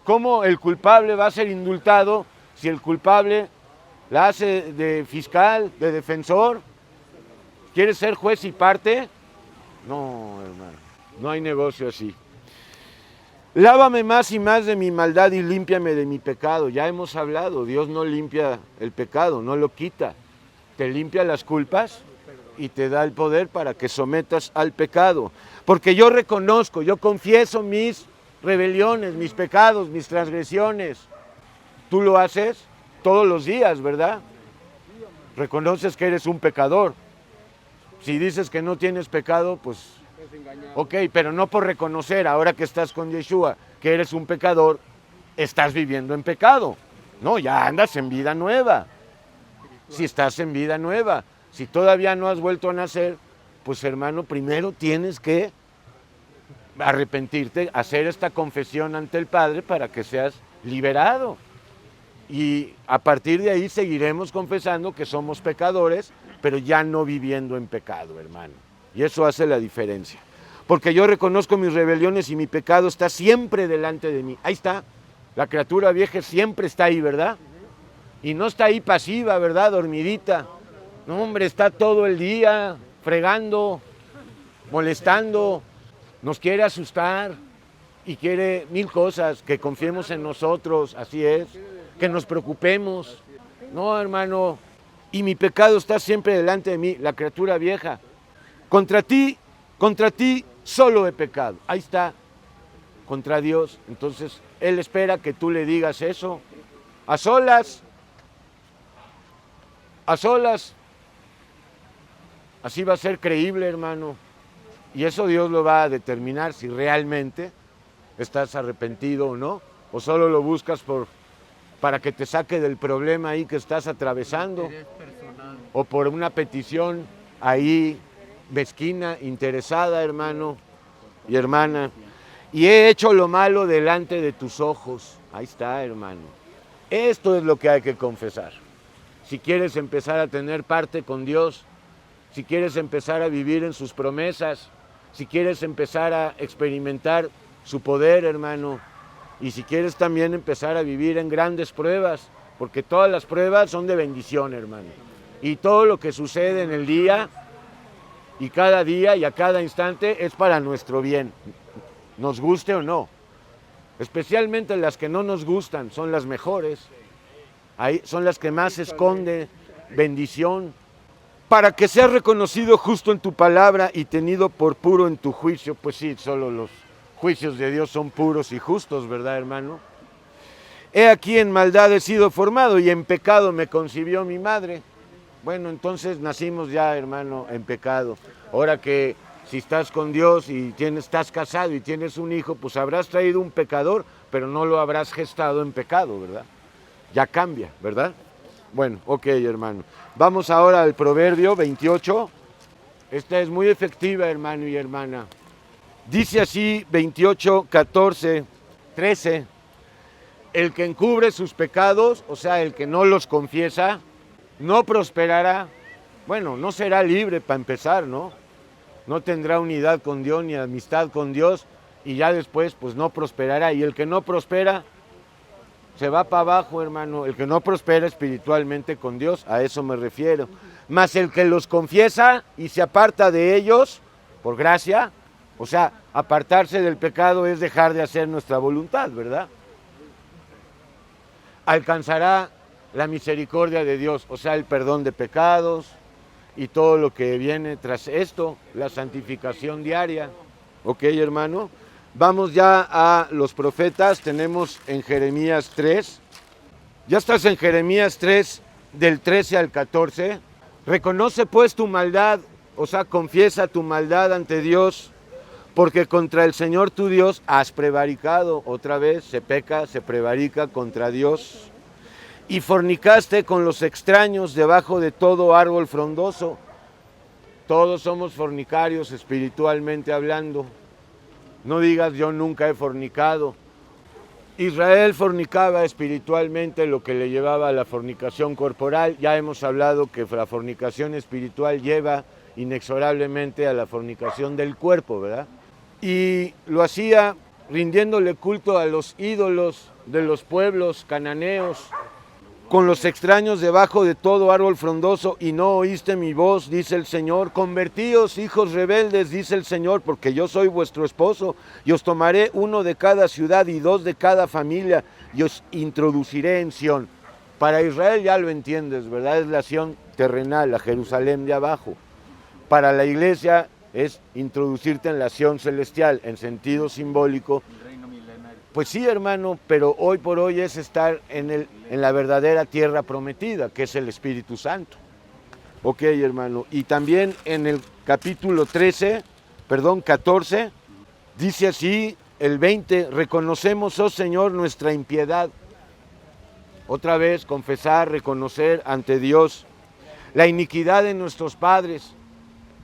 ¿Cómo el culpable va a ser indultado si el culpable la hace de fiscal, de defensor? ¿Quieres ser juez y parte? No, hermano, no hay negocio así. Lávame más y más de mi maldad y límpiame de mi pecado. Ya hemos hablado, Dios no limpia el pecado, no lo quita. Te limpia las culpas y te da el poder para que sometas al pecado. Porque yo reconozco, yo confieso mis rebeliones, mis pecados, mis transgresiones. Tú lo haces todos los días, ¿verdad? Reconoces que eres un pecador. Si dices que no tienes pecado, pues ok, pero no por reconocer, ahora que estás con Yeshua, que eres un pecador, estás viviendo en pecado. No, ya andas en vida nueva. Si estás en vida nueva, si todavía no has vuelto a nacer, pues hermano, primero tienes que arrepentirte, hacer esta confesión ante el Padre para que seas liberado. Y a partir de ahí seguiremos confesando que somos pecadores, pero ya no viviendo en pecado, hermano. Y eso hace la diferencia. Porque yo reconozco mis rebeliones y mi pecado está siempre delante de mí. Ahí está, la criatura vieja siempre está ahí, ¿verdad? Y no está ahí pasiva, ¿verdad? Dormidita. No, hombre, está todo el día fregando, molestando, nos quiere asustar y quiere mil cosas, que confiemos en nosotros, así es, que nos preocupemos. No, hermano, y mi pecado está siempre delante de mí, la criatura vieja. Contra ti solo he pecado. Ahí está, contra Dios. Entonces, Él espera que tú le digas eso, a solas. Así va a ser creíble, hermano. Y eso Dios lo va a determinar si realmente estás arrepentido o no, o solo lo buscas para que te saque del problema ahí que estás atravesando, o por una petición ahí mezquina, interesada, hermano y hermana. Y he hecho lo malo delante de tus ojos. Ahí está, hermano. Esto es lo que hay que confesar. Si quieres empezar a tener parte con Dios, si quieres empezar a vivir en sus promesas, si quieres empezar a experimentar su poder, hermano, y si quieres también empezar a vivir en grandes pruebas, porque todas las pruebas son de bendición, hermano. Y todo lo que sucede en el día y cada día y a cada instante es para nuestro bien, nos guste o no. Especialmente las que no nos gustan son las mejores. Ahí son las que más esconden bendición. Para que seas reconocido justo en tu palabra y tenido por puro en tu juicio, pues sí, solo los juicios de Dios son puros y justos, ¿verdad, hermano? He aquí en maldad he sido formado y en pecado me concibió mi madre. Bueno, entonces nacimos ya, hermano, en pecado. Ahora que si estás con Dios y estás casado y tienes un hijo, pues habrás traído un pecador, pero no lo habrás gestado en pecado, ¿verdad? Ya cambia, ¿verdad? Bueno, ok, hermano. Vamos ahora al Proverbio 28. Esta es muy efectiva, hermano y hermana. Dice así, 28, 14, 13. El que encubre sus pecados, o sea, el que no los confiesa, no prosperará. Bueno, no será libre para empezar, ¿no? No tendrá unidad con Dios ni amistad con Dios y ya después, pues no prosperará. Y el que no prospera, se va para abajo, hermano. El que no prospera espiritualmente con Dios, a eso me refiero. Mas el que los confiesa y se aparta de ellos, por gracia, o sea, apartarse del pecado es dejar de hacer nuestra voluntad, ¿verdad? Alcanzará la misericordia de Dios, o sea, el perdón de pecados y todo lo que viene tras esto, la santificación diaria. ¿Ok, hermano? Vamos ya a los profetas, tenemos en Jeremías 3. Ya estás en Jeremías 3, del 13 al 14. Reconoce pues tu maldad, o sea, confiesa tu maldad ante Dios, porque contra el Señor tu Dios has prevaricado. Otra vez se peca, se prevarica contra Dios. Y fornicaste con los extraños debajo de todo árbol frondoso. Todos somos fornicarios espiritualmente hablando. No digas yo nunca he fornicado. Israel fornicaba espiritualmente, lo que le llevaba a la fornicación corporal. Ya hemos hablado que la fornicación espiritual lleva inexorablemente a la fornicación del cuerpo, ¿verdad? Y lo hacía rindiéndole culto a los ídolos de los pueblos cananeos, con los extraños debajo de todo árbol frondoso, y no oíste mi voz, dice el Señor. Convertíos, hijos rebeldes, dice el Señor, porque yo soy vuestro esposo, y os tomaré uno de cada ciudad y dos de cada familia, y os introduciré en Sión. Para Israel ya lo entiendes, ¿verdad? Es la Sión terrenal, la Jerusalén de abajo. Para la iglesia es introducirte en la Sión celestial, en sentido simbólico. Pues sí, hermano, pero hoy por hoy es estar en la verdadera tierra prometida, que es el Espíritu Santo. Ok, hermano. Y también en el capítulo 14, dice así, el 20, reconocemos, oh Señor, nuestra impiedad. Otra vez, confesar, reconocer ante Dios la iniquidad de nuestros padres,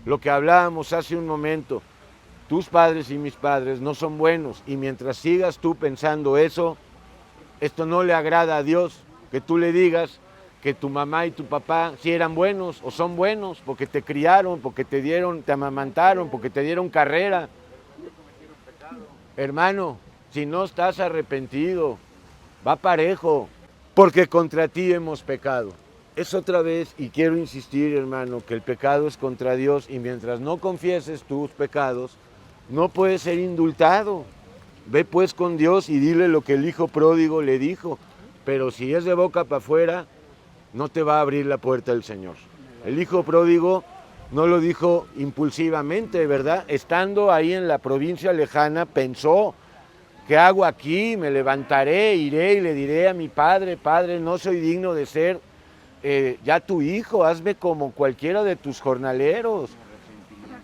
lo que hablábamos hace un momento. Tus padres y mis padres no son buenos, y mientras sigas tú pensando eso, esto no le agrada a Dios, que tú le digas que tu mamá y tu papá sí eran buenos o son buenos, porque te criaron, porque te amamantaron, porque te dieron carrera. Hermano, si no estás arrepentido, va parejo, porque contra ti hemos pecado. Es otra vez, y quiero insistir, hermano, que el pecado es contra Dios, y mientras no confieses tus pecados, no puedes ser indultado. Ve pues con Dios y dile lo que el hijo pródigo le dijo. Pero si es de boca para afuera, no te va a abrir la puerta el Señor. El hijo pródigo no lo dijo impulsivamente, ¿verdad? Estando ahí en la provincia lejana, pensó, ¿qué hago aquí? Me levantaré, iré y le diré a mi padre, Padre, no soy digno de ser ya tu hijo, hazme como cualquiera de tus jornaleros.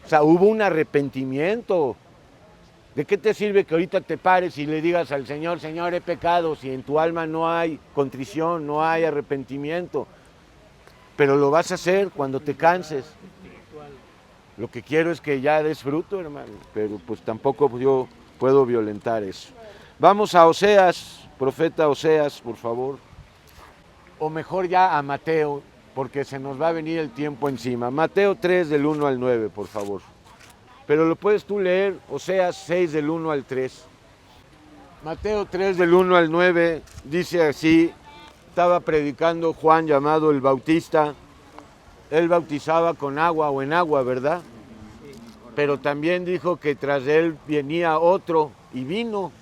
O sea, hubo un arrepentimiento. ¿De qué te sirve que ahorita te pares y le digas al Señor, Señor, he pecado, si en tu alma no hay contrición, no hay arrepentimiento? Pero lo vas a hacer cuando te canses. Lo que quiero es que ya des fruto, hermano, pero pues tampoco yo puedo violentar eso. Vamos a Oseas, profeta Oseas, por favor. O mejor ya a Mateo, porque se nos va a venir el tiempo encima. Mateo 3, del 1 al 9, por favor. Pero lo puedes tú leer, Oseas 6, del 1 al 3. Mateo 3, del 1 al 9, dice así, estaba predicando Juan llamado el Bautista, él bautizaba con agua o en agua, ¿verdad? Pero también dijo que tras él venía otro y vino,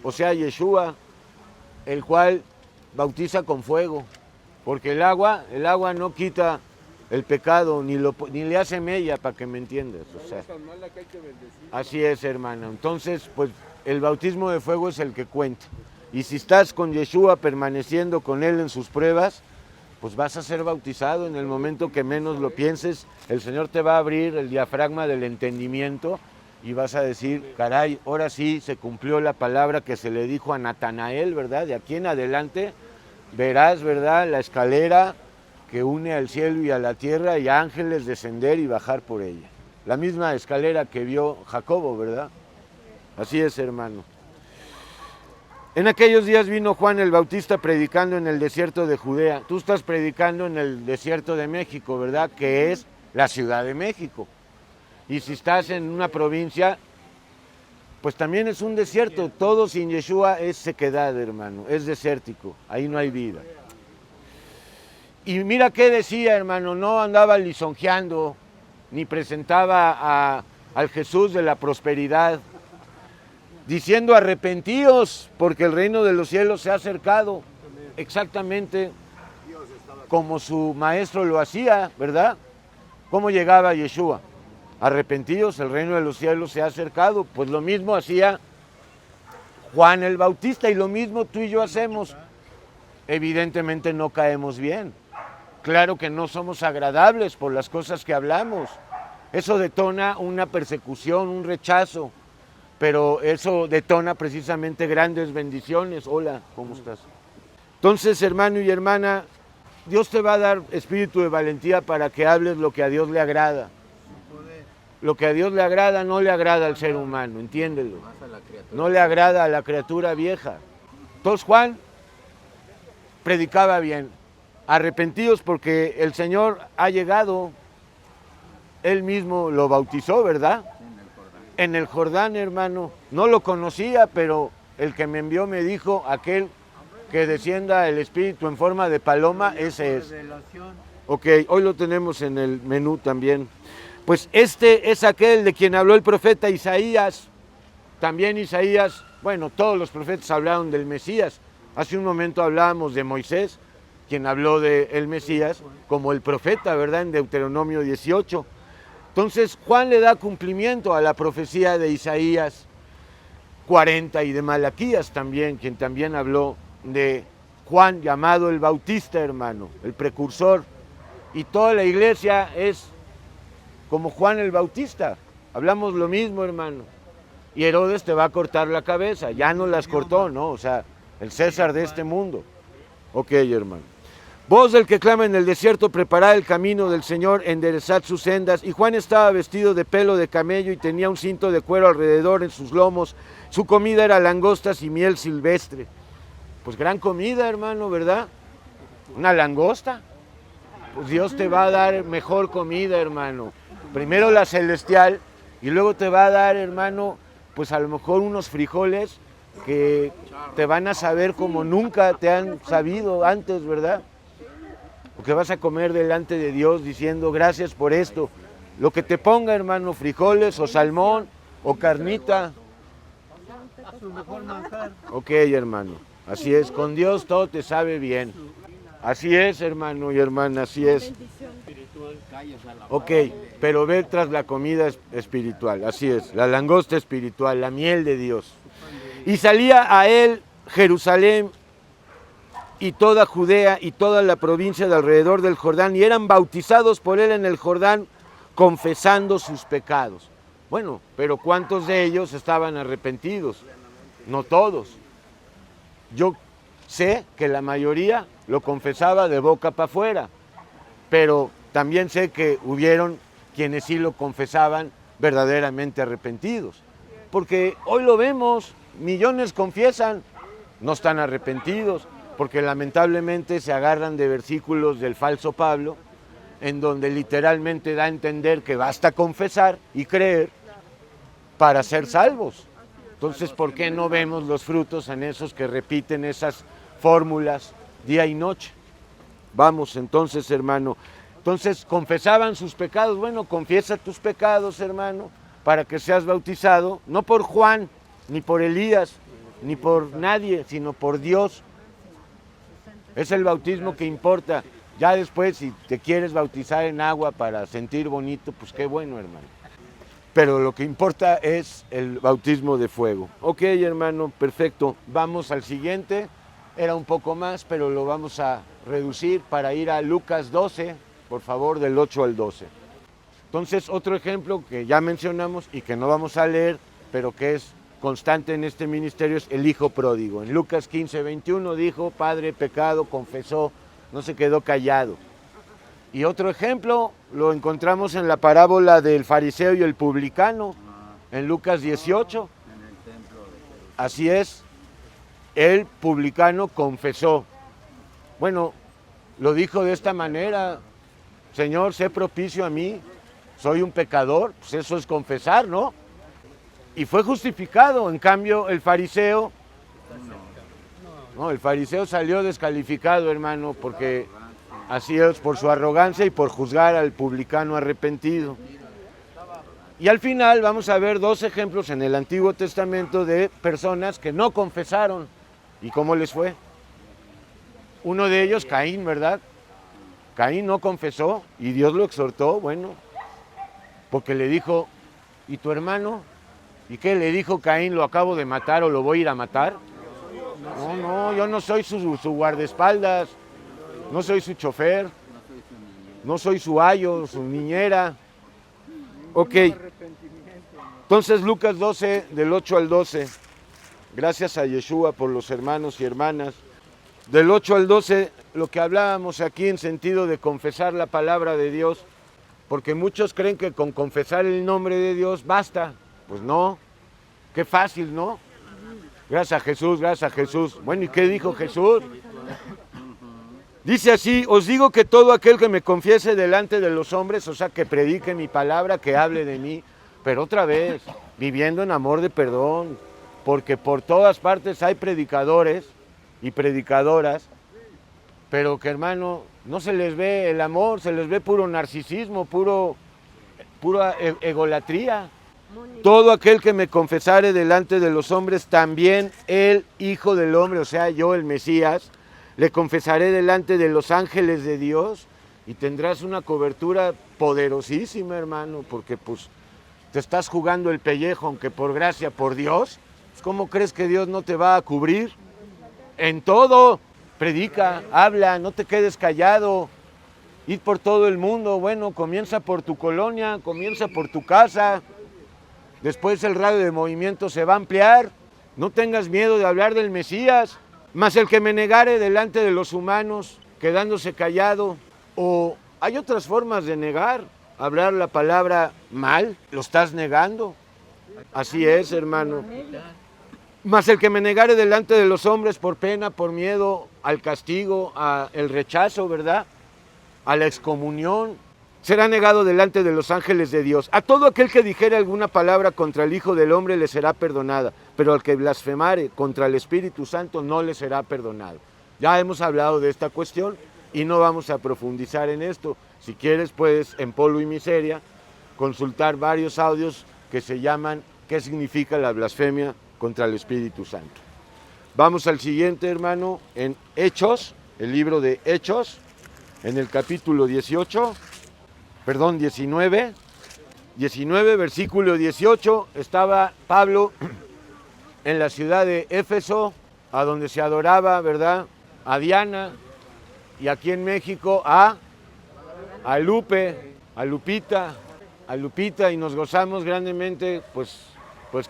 o sea, Yeshua, el cual bautiza con fuego, porque el agua no quita el pecado, ni le hace mella, para que me entiendas. O sea, así es, hermano. Entonces, pues el bautismo de fuego es el que cuenta. Y si estás con Yeshua permaneciendo con él en sus pruebas, pues vas a ser bautizado en el momento que menos lo pienses. El Señor te va a abrir el diafragma del entendimiento y vas a decir, caray, ahora sí se cumplió la palabra que se le dijo a Natanael, ¿verdad? De aquí en adelante verás, ¿verdad?, la escalera que une al cielo y a la tierra y ángeles descender y bajar por ella. La misma escalera que vio Jacobo, ¿verdad? Así es, hermano. En aquellos días vino Juan el Bautista predicando en el desierto de Judea. Tú estás predicando en el desierto de México, ¿verdad? Que es la Ciudad de México. Y si estás en una provincia, pues también es un desierto. Todo sin Yeshua es sequedad, hermano. Es desértico. Ahí no hay vida. Y mira qué decía, hermano. No andaba lisonjeando, ni presentaba al Jesús de la prosperidad, diciendo arrepentíos porque el reino de los cielos se ha acercado, exactamente como su maestro lo hacía, ¿verdad? ¿Cómo llegaba Yeshua? Arrepentíos, el reino de los cielos se ha acercado. Pues lo mismo hacía Juan el Bautista y lo mismo tú y yo hacemos. Evidentemente no caemos bien. Claro que no somos agradables por las cosas que hablamos. Eso detona una persecución, un rechazo. Pero eso detona precisamente grandes bendiciones. Hola, ¿cómo estás? Entonces, hermano y hermana, Dios te va a dar espíritu de valentía para que hables lo que a Dios le agrada. Lo que a Dios le agrada no le agrada al ser humano, entiéndelo. No le agrada a la criatura vieja. Entonces Juan predicaba bien. Arrepentidos porque el Señor ha llegado. Él mismo lo bautizó, ¿verdad? En el Jordán, hermano. No lo conocía, pero el que me envió me dijo, aquel que descienda el Espíritu en forma de paloma, ese es. Ok, hoy lo tenemos en el menú también. Pues este es aquel de quien habló el profeta Isaías. También Isaías, bueno, todos los profetas hablaron del Mesías. Hace un momento hablábamos de Moisés, quien habló del Mesías como el profeta, ¿verdad? En Deuteronomio 18. Entonces Juan le da cumplimiento a la profecía de Isaías 40 y de Malaquías también, quien también habló de Juan llamado el Bautista, hermano, el precursor. Y toda la iglesia es como Juan el Bautista. Hablamos lo mismo, hermano. Y Herodes te va a cortar la cabeza. Ya no las cortó, ¿no? O sea, el César de este mundo. Ok, hermano. Voz del que clama en el desierto, preparad el camino del Señor, enderezad sus sendas. Y Juan estaba vestido de pelo de camello y tenía un cinto de cuero alrededor en sus lomos. Su comida era langostas y miel silvestre. Pues gran comida, hermano, ¿verdad? Una langosta. Pues Dios te va a dar mejor comida, hermano. Primero la celestial y luego te va a dar, hermano, pues a lo mejor unos frijoles que te van a saber como nunca te han sabido antes, ¿verdad? Porque vas a comer delante de Dios diciendo gracias por esto. Lo que te ponga, hermano, frijoles o salmón o carnita. Ok, hermano, así es, con Dios todo te sabe bien. Así es, hermano y hermana, así es. Ok, pero ve tras la comida espiritual, así es, la langosta espiritual, la miel de Dios. Y salía a él Jerusalén y toda Judea y toda la provincia de alrededor del Jordán, y eran bautizados por él en el Jordán, confesando sus pecados. Bueno, pero ¿cuántos de ellos estaban arrepentidos? No todos. Yo sé que la mayoría lo confesaba de boca para afuera, pero también sé que hubieron quienes sí lo confesaban verdaderamente arrepentidos. Porque hoy lo vemos, millones confiesan, no están arrepentidos, porque lamentablemente se agarran de versículos del falso Pablo, en donde literalmente da a entender que basta confesar y creer para ser salvos. Entonces, ¿por qué no vemos los frutos en esos que repiten esas fórmulas día y noche? Vamos entonces, hermano. Entonces confesaban sus pecados. Bueno, confiesa tus pecados, hermano, para que seas bautizado, no por Juan, ni por Elías, ni por nadie, sino por Dios. Es el bautismo que importa. Ya después, si te quieres bautizar en agua para sentir bonito, pues qué bueno, hermano. Pero lo que importa es el bautismo de fuego. Ok, hermano, perfecto. Vamos al siguiente. Era un poco más, pero lo vamos a reducir para ir a Lucas 12, por favor, del 8 al 12. Entonces, otro ejemplo que ya mencionamos y que no vamos a leer, pero que es constante en este ministerio, es el hijo pródigo. En Lucas 15, 21 dijo, Padre, he pecado, confesó, no se quedó callado. Y otro ejemplo lo encontramos en la parábola del fariseo y el publicano, en Lucas 18. Así es, el publicano confesó. Bueno, lo dijo de esta manera, Señor, sé propicio a mí, soy un pecador, pues eso es confesar, ¿no? Y fue justificado. En cambio, el fariseo salió descalificado, hermano, porque así es, por su arrogancia y por juzgar al publicano arrepentido. Y al final vamos a ver dos ejemplos en el Antiguo Testamento de personas que no confesaron. ¿Y cómo les fue? Uno de ellos, Caín, ¿verdad? Caín no confesó y Dios lo exhortó, bueno, porque le dijo, ¿y tu hermano? ¿Y qué le dijo Caín? ¿Lo acabo de matar o lo voy a ir a matar? No, yo no soy su guardaespaldas, no soy su chofer, no soy su ayo, su niñera. Ok, entonces Lucas 12, del 8 al 12, gracias a Yeshua por los hermanos y hermanas. Del 8 al 12, lo que hablábamos aquí en sentido de confesar la palabra de Dios, porque muchos creen que con confesar el nombre de Dios basta. Pues no, qué fácil, ¿no? Gracias a Jesús, gracias a Jesús. Bueno, ¿y qué dijo Jesús? Dice así, os digo que todo aquel que me confiese delante de los hombres, o sea, que predique mi palabra, que hable de mí, pero otra vez, viviendo en amor de perdón, porque por todas partes hay predicadores y predicadoras, pero que, hermano, no se les ve el amor, se les ve puro narcisismo, pura egolatría. Todo aquel que me confesare delante de los hombres, también el Hijo del Hombre, o sea, yo, el Mesías, le confesaré delante de los ángeles de Dios y tendrás una cobertura poderosísima, hermano, porque pues te estás jugando el pellejo, aunque por gracia, por Dios. ¿Cómo crees que Dios no te va a cubrir? En todo, predica, habla, no te quedes callado, id por todo el mundo. Bueno, comienza por tu colonia, comienza por tu casa, después el radio de movimiento se va a ampliar. No tengas miedo de hablar del Mesías. Mas el que me negare delante de los humanos, quedándose callado, o hay otras formas de negar, hablar la palabra mal, lo estás negando. Así es, hermano. Mas el que me negare delante de los hombres por pena, por miedo al castigo, al rechazo, ¿verdad? A la excomunión, será negado delante de los ángeles de Dios. A todo aquel que dijere alguna palabra contra el Hijo del Hombre le será perdonada, pero al que blasfemare contra el Espíritu Santo no le será perdonado. Ya hemos hablado de esta cuestión y no vamos a profundizar en esto. Si quieres, puedes en Polvo y Miseria consultar varios audios que se llaman ¿qué significa la blasfemia contra el Espíritu Santo? Vamos al siguiente, hermano, en Hechos, el libro de Hechos, en el capítulo 19, versículo 18, estaba Pablo en la ciudad de Éfeso, a donde se adoraba, ¿verdad?, a Diana, y aquí en México a Lupita, y nos gozamos grandemente, pues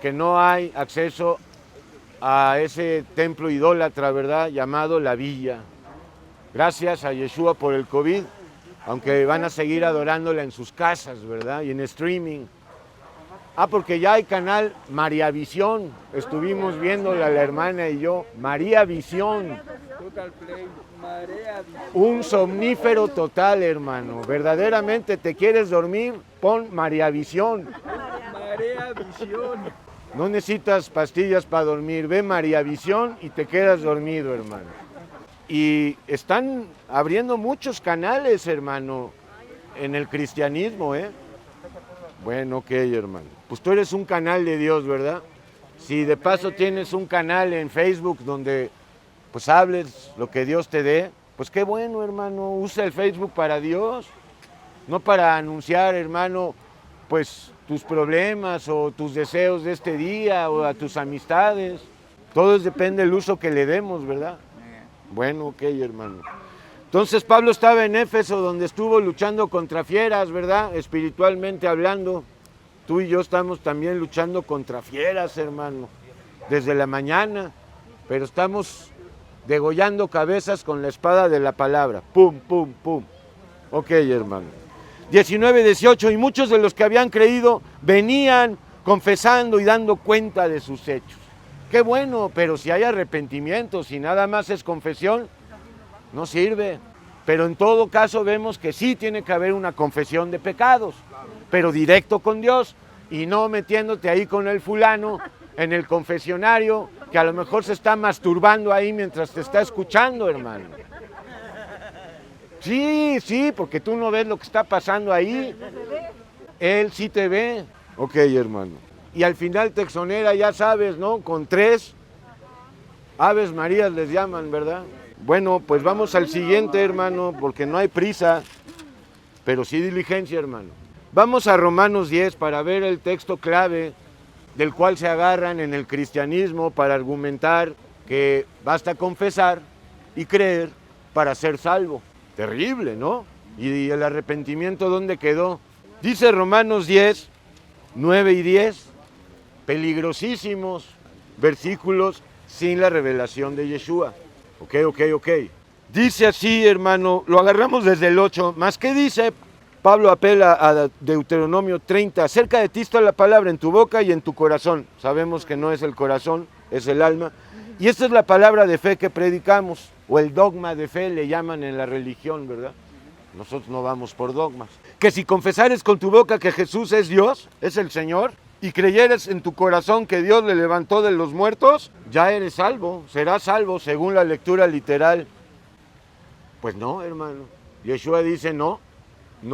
que no hay acceso a ese templo idólatra, ¿verdad?, llamado La Villa. Gracias a Yeshua por el COVID, aunque van a seguir adorándola en sus casas, ¿verdad?, y en streaming. Porque ya hay canal María Visión, estuvimos viéndola la hermana y yo, María Visión. Total Play, María Visión. Un somnífero total, hermano. Verdaderamente te quieres dormir, pon María Visión. María Visión. No necesitas pastillas para dormir, ve María Visión y te quedas dormido, hermano. Y están abriendo muchos canales, hermano. en el cristianismo, ¿eh? Bueno, ok, hermano. Pues tú eres un canal de Dios, ¿verdad? Si de paso tienes un canal en Facebook donde pues hables lo que Dios te dé, pues qué bueno, hermano. Usa el Facebook para Dios, no para anunciar, hermano, pues tus problemas o tus deseos de este día o a tus amistades. Todo depende del uso que le demos, ¿verdad? Bueno, ok, hermano. Entonces Pablo estaba en Éfeso, donde estuvo luchando contra fieras, ¿verdad? Espiritualmente hablando. Tú y yo estamos también luchando contra fieras, hermano, desde la mañana, pero estamos degollando cabezas con la espada de la palabra. Pum, pum, pum. Ok, hermano. 19, 18, y muchos de los que habían creído venían confesando y dando cuenta de sus hechos. Qué bueno, pero si hay arrepentimiento, si nada más es confesión, no sirve. Pero en todo caso vemos que sí tiene que haber una confesión de pecados, pero directo con Dios y no metiéndote ahí con el fulano en el confesionario que a lo mejor se está masturbando ahí mientras te está escuchando, hermano. Sí, porque tú no ves lo que está pasando ahí. Él sí te ve. Ok, hermano. Y al final te exonera, ya sabes, ¿no? Con 3 Aves Marías les llaman, ¿verdad? Bueno, pues vamos al siguiente, hermano, porque no hay prisa, pero sí diligencia, hermano. Vamos a Romanos 10 para ver el texto clave del cual se agarran en el cristianismo para argumentar que basta confesar y creer para ser salvo. Terrible, ¿no? ¿Y el arrepentimiento dónde quedó? Dice Romanos 10, 9 y 10, peligrosísimos versículos sin la revelación de Yeshua. Ok. Dice así, hermano, lo agarramos desde el 8, más que dice, Pablo apela a Deuteronomio 30, cerca de ti está la palabra en tu boca y en tu corazón. Sabemos que no es el corazón, es el alma. Y esta es la palabra de fe que predicamos, o el dogma de fe le llaman en la religión, ¿verdad? Nosotros no vamos por dogmas. Que si confesares con tu boca que Jesús es Dios, es el Señor, y creyeres en tu corazón que Dios le levantó de los muertos, ya eres salvo, serás salvo según la lectura literal. Pues no, hermano. Yeshua dice no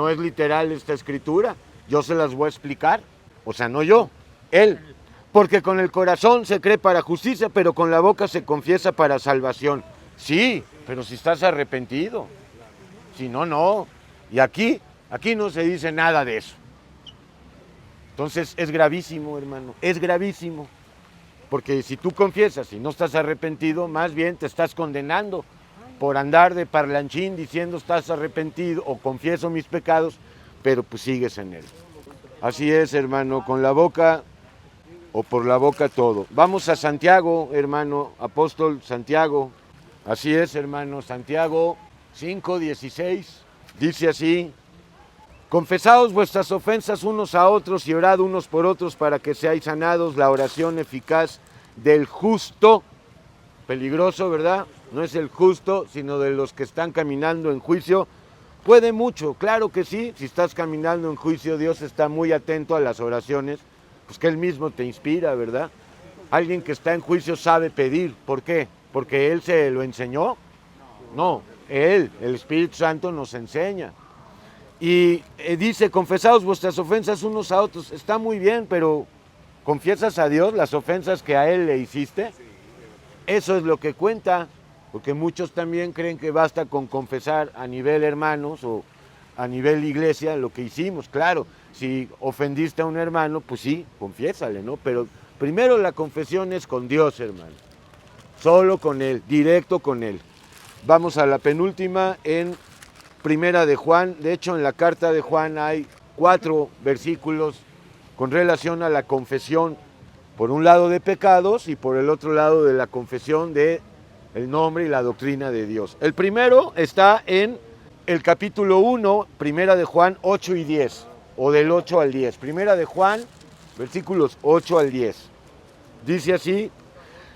es literal esta escritura, yo se las voy a explicar. O sea, no yo, él. Porque con el corazón se cree para justicia, pero con la boca se confiesa para salvación. Sí, pero si estás arrepentido. Si no, no. Y aquí no se dice nada de eso. Entonces es gravísimo, hermano, es gravísimo. Porque si tú confiesas y no estás arrepentido, más bien te estás condenando por andar de parlanchín diciendo estás arrepentido o confieso mis pecados, pero pues sigues en él. Así es, hermano, con la boca o por la boca todo. Vamos a Santiago, hermano, apóstol Santiago. Así es, hermano, Santiago 5:16, dice así: confesaos vuestras ofensas unos a otros y orad unos por otros para que seáis sanados. La oración eficaz del justo, peligroso, ¿verdad? No es el justo, sino de los que están caminando en juicio. Puede mucho, claro que sí. Si estás caminando en juicio, Dios está muy atento a las oraciones, pues que Él mismo te inspira, ¿verdad? Alguien que está en juicio sabe pedir. ¿Por qué? ¿Porque Él se lo enseñó? No, Él, el Espíritu Santo, nos enseña. Y dice, confesaos vuestras ofensas unos a otros. Está muy bien, pero ¿confiesas a Dios las ofensas que a Él le hiciste? Eso es lo que cuenta, porque muchos también creen que basta con confesar a nivel hermanos o a nivel iglesia lo que hicimos. Claro, si ofendiste a un hermano, pues sí, confiésale, ¿no? Pero primero la confesión es con Dios, hermano. Solo con Él, directo con Él. Vamos a la penúltima en Primera de Juan. De hecho, en la carta de Juan hay 4 versículos con relación a la confesión, por un lado de pecados y por el otro lado de la confesión de el nombre y la doctrina de Dios. El primero está en el capítulo 1, Primera de Juan 8 y 10, o del 8 al 10. Primera de Juan, versículos 8 al 10. Dice así: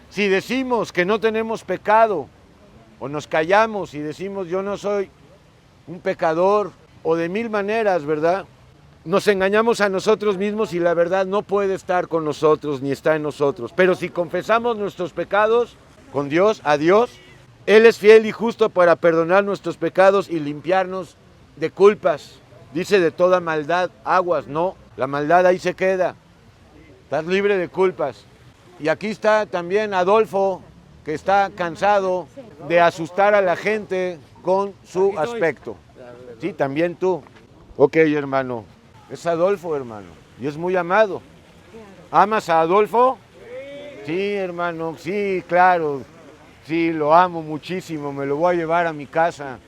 si decimos que no tenemos pecado, o nos callamos y decimos yo no soy un pecador, o de 1000 maneras, ¿verdad? Nos engañamos a nosotros mismos y la verdad no puede estar con nosotros ni está en nosotros. Pero si confesamos nuestros pecados con Dios, a Dios, Él es fiel y justo para perdonar nuestros pecados y limpiarnos de culpas. Dice de toda maldad, aguas, no, la maldad ahí se queda. Estás libre de culpas. Y aquí está también Adolfo, que está cansado de asustar a la gente con su aspecto. Sí, también tú. Ok, hermano. Es Adolfo, hermano. Y es muy amado. ¿Amas a Adolfo? Sí, hermano, sí, claro. Sí, lo amo muchísimo. Me lo voy a llevar a mi casa.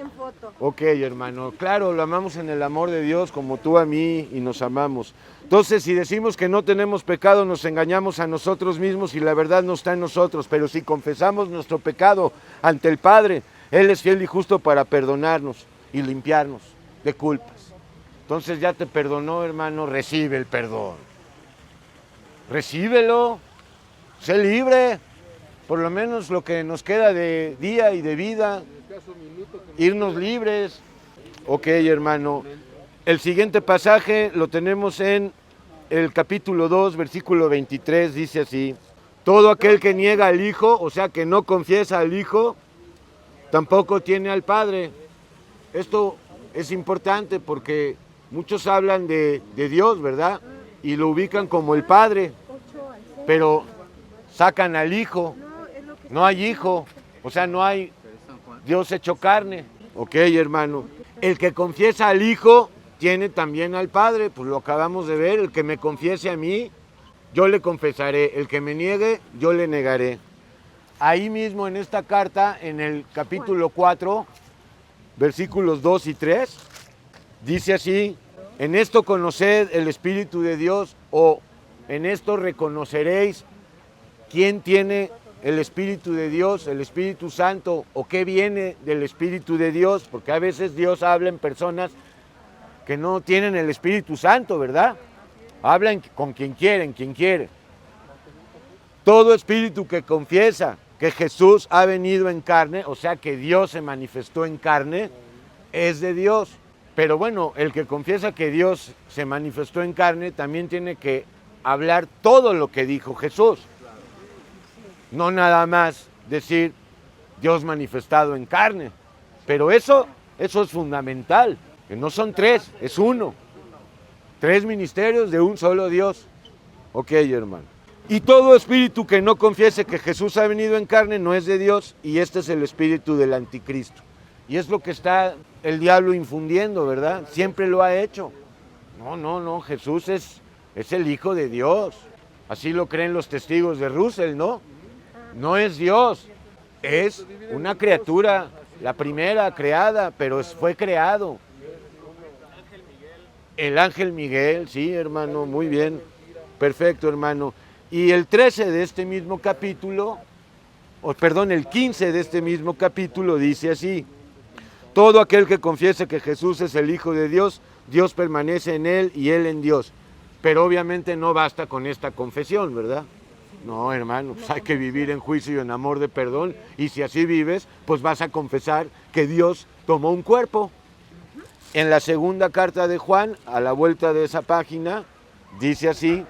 En foto. Ok, hermano. Claro, lo amamos en el amor de Dios como tú a mí y nos amamos. Entonces, si decimos que no tenemos pecado, nos engañamos a nosotros mismos y la verdad no está en nosotros. Pero si confesamos nuestro pecado ante el Padre, Él es fiel y justo para perdonarnos y limpiarnos de culpas. Entonces ya te perdonó, hermano, recibe el perdón. Recíbelo, sé libre, por lo menos lo que nos queda de día y de vida, irnos libres. Ok, hermano. El siguiente pasaje lo tenemos en el capítulo 2, versículo 23, dice así: todo aquel que niega al Hijo, o sea, que no confiesa al Hijo, tampoco tiene al Padre. Esto es importante porque muchos hablan de Dios, ¿verdad? Y lo ubican como el Padre, pero sacan al Hijo. No hay Hijo, o sea, no hay Dios hecho carne. Ok, hermano. El que confiesa al Hijo tiene también al Padre, pues lo acabamos de ver. El que me confiese a mí, yo le confesaré. El que me niegue, yo le negaré. Ahí mismo en esta carta, en el capítulo 4, versículos 2 y 3, dice así: en esto conoced el Espíritu de Dios, o en esto reconoceréis quién tiene el Espíritu de Dios, el Espíritu Santo, o qué viene del Espíritu de Dios, porque a veces Dios habla en personas que no tienen el Espíritu Santo, ¿verdad? Hablan con quien quiere. Todo espíritu que confiesa que Jesús ha venido en carne, o sea que Dios se manifestó en carne, es de Dios. Pero bueno, el que confiesa que Dios se manifestó en carne también tiene que hablar todo lo que dijo Jesús. No nada más decir Dios manifestado en carne. Pero eso es fundamental, que no son tres, es uno. 3 ministerios de un solo Dios. Ok, hermano. Y todo espíritu que no confiese que Jesús ha venido en carne no es de Dios, y este es el espíritu del anticristo. Y es lo que está el diablo infundiendo, ¿verdad? Siempre lo ha hecho. No, Jesús es el Hijo de Dios. Así lo creen los testigos de Russell, ¿no? No es Dios, es una criatura, la primera creada, pero fue creado. El ángel Miguel, sí, hermano, muy bien, perfecto, hermano. Y el 13 de este mismo capítulo, el 15 de este mismo capítulo dice así: todo aquel que confiese que Jesús es el Hijo de Dios, Dios permanece en él y él en Dios. Pero obviamente no basta con esta confesión, ¿verdad? No, hermano, pues hay que vivir en juicio y en amor de perdón, y si así vives, pues vas a confesar que Dios tomó un cuerpo. En la segunda carta de Juan, a la vuelta de esa página, dice así: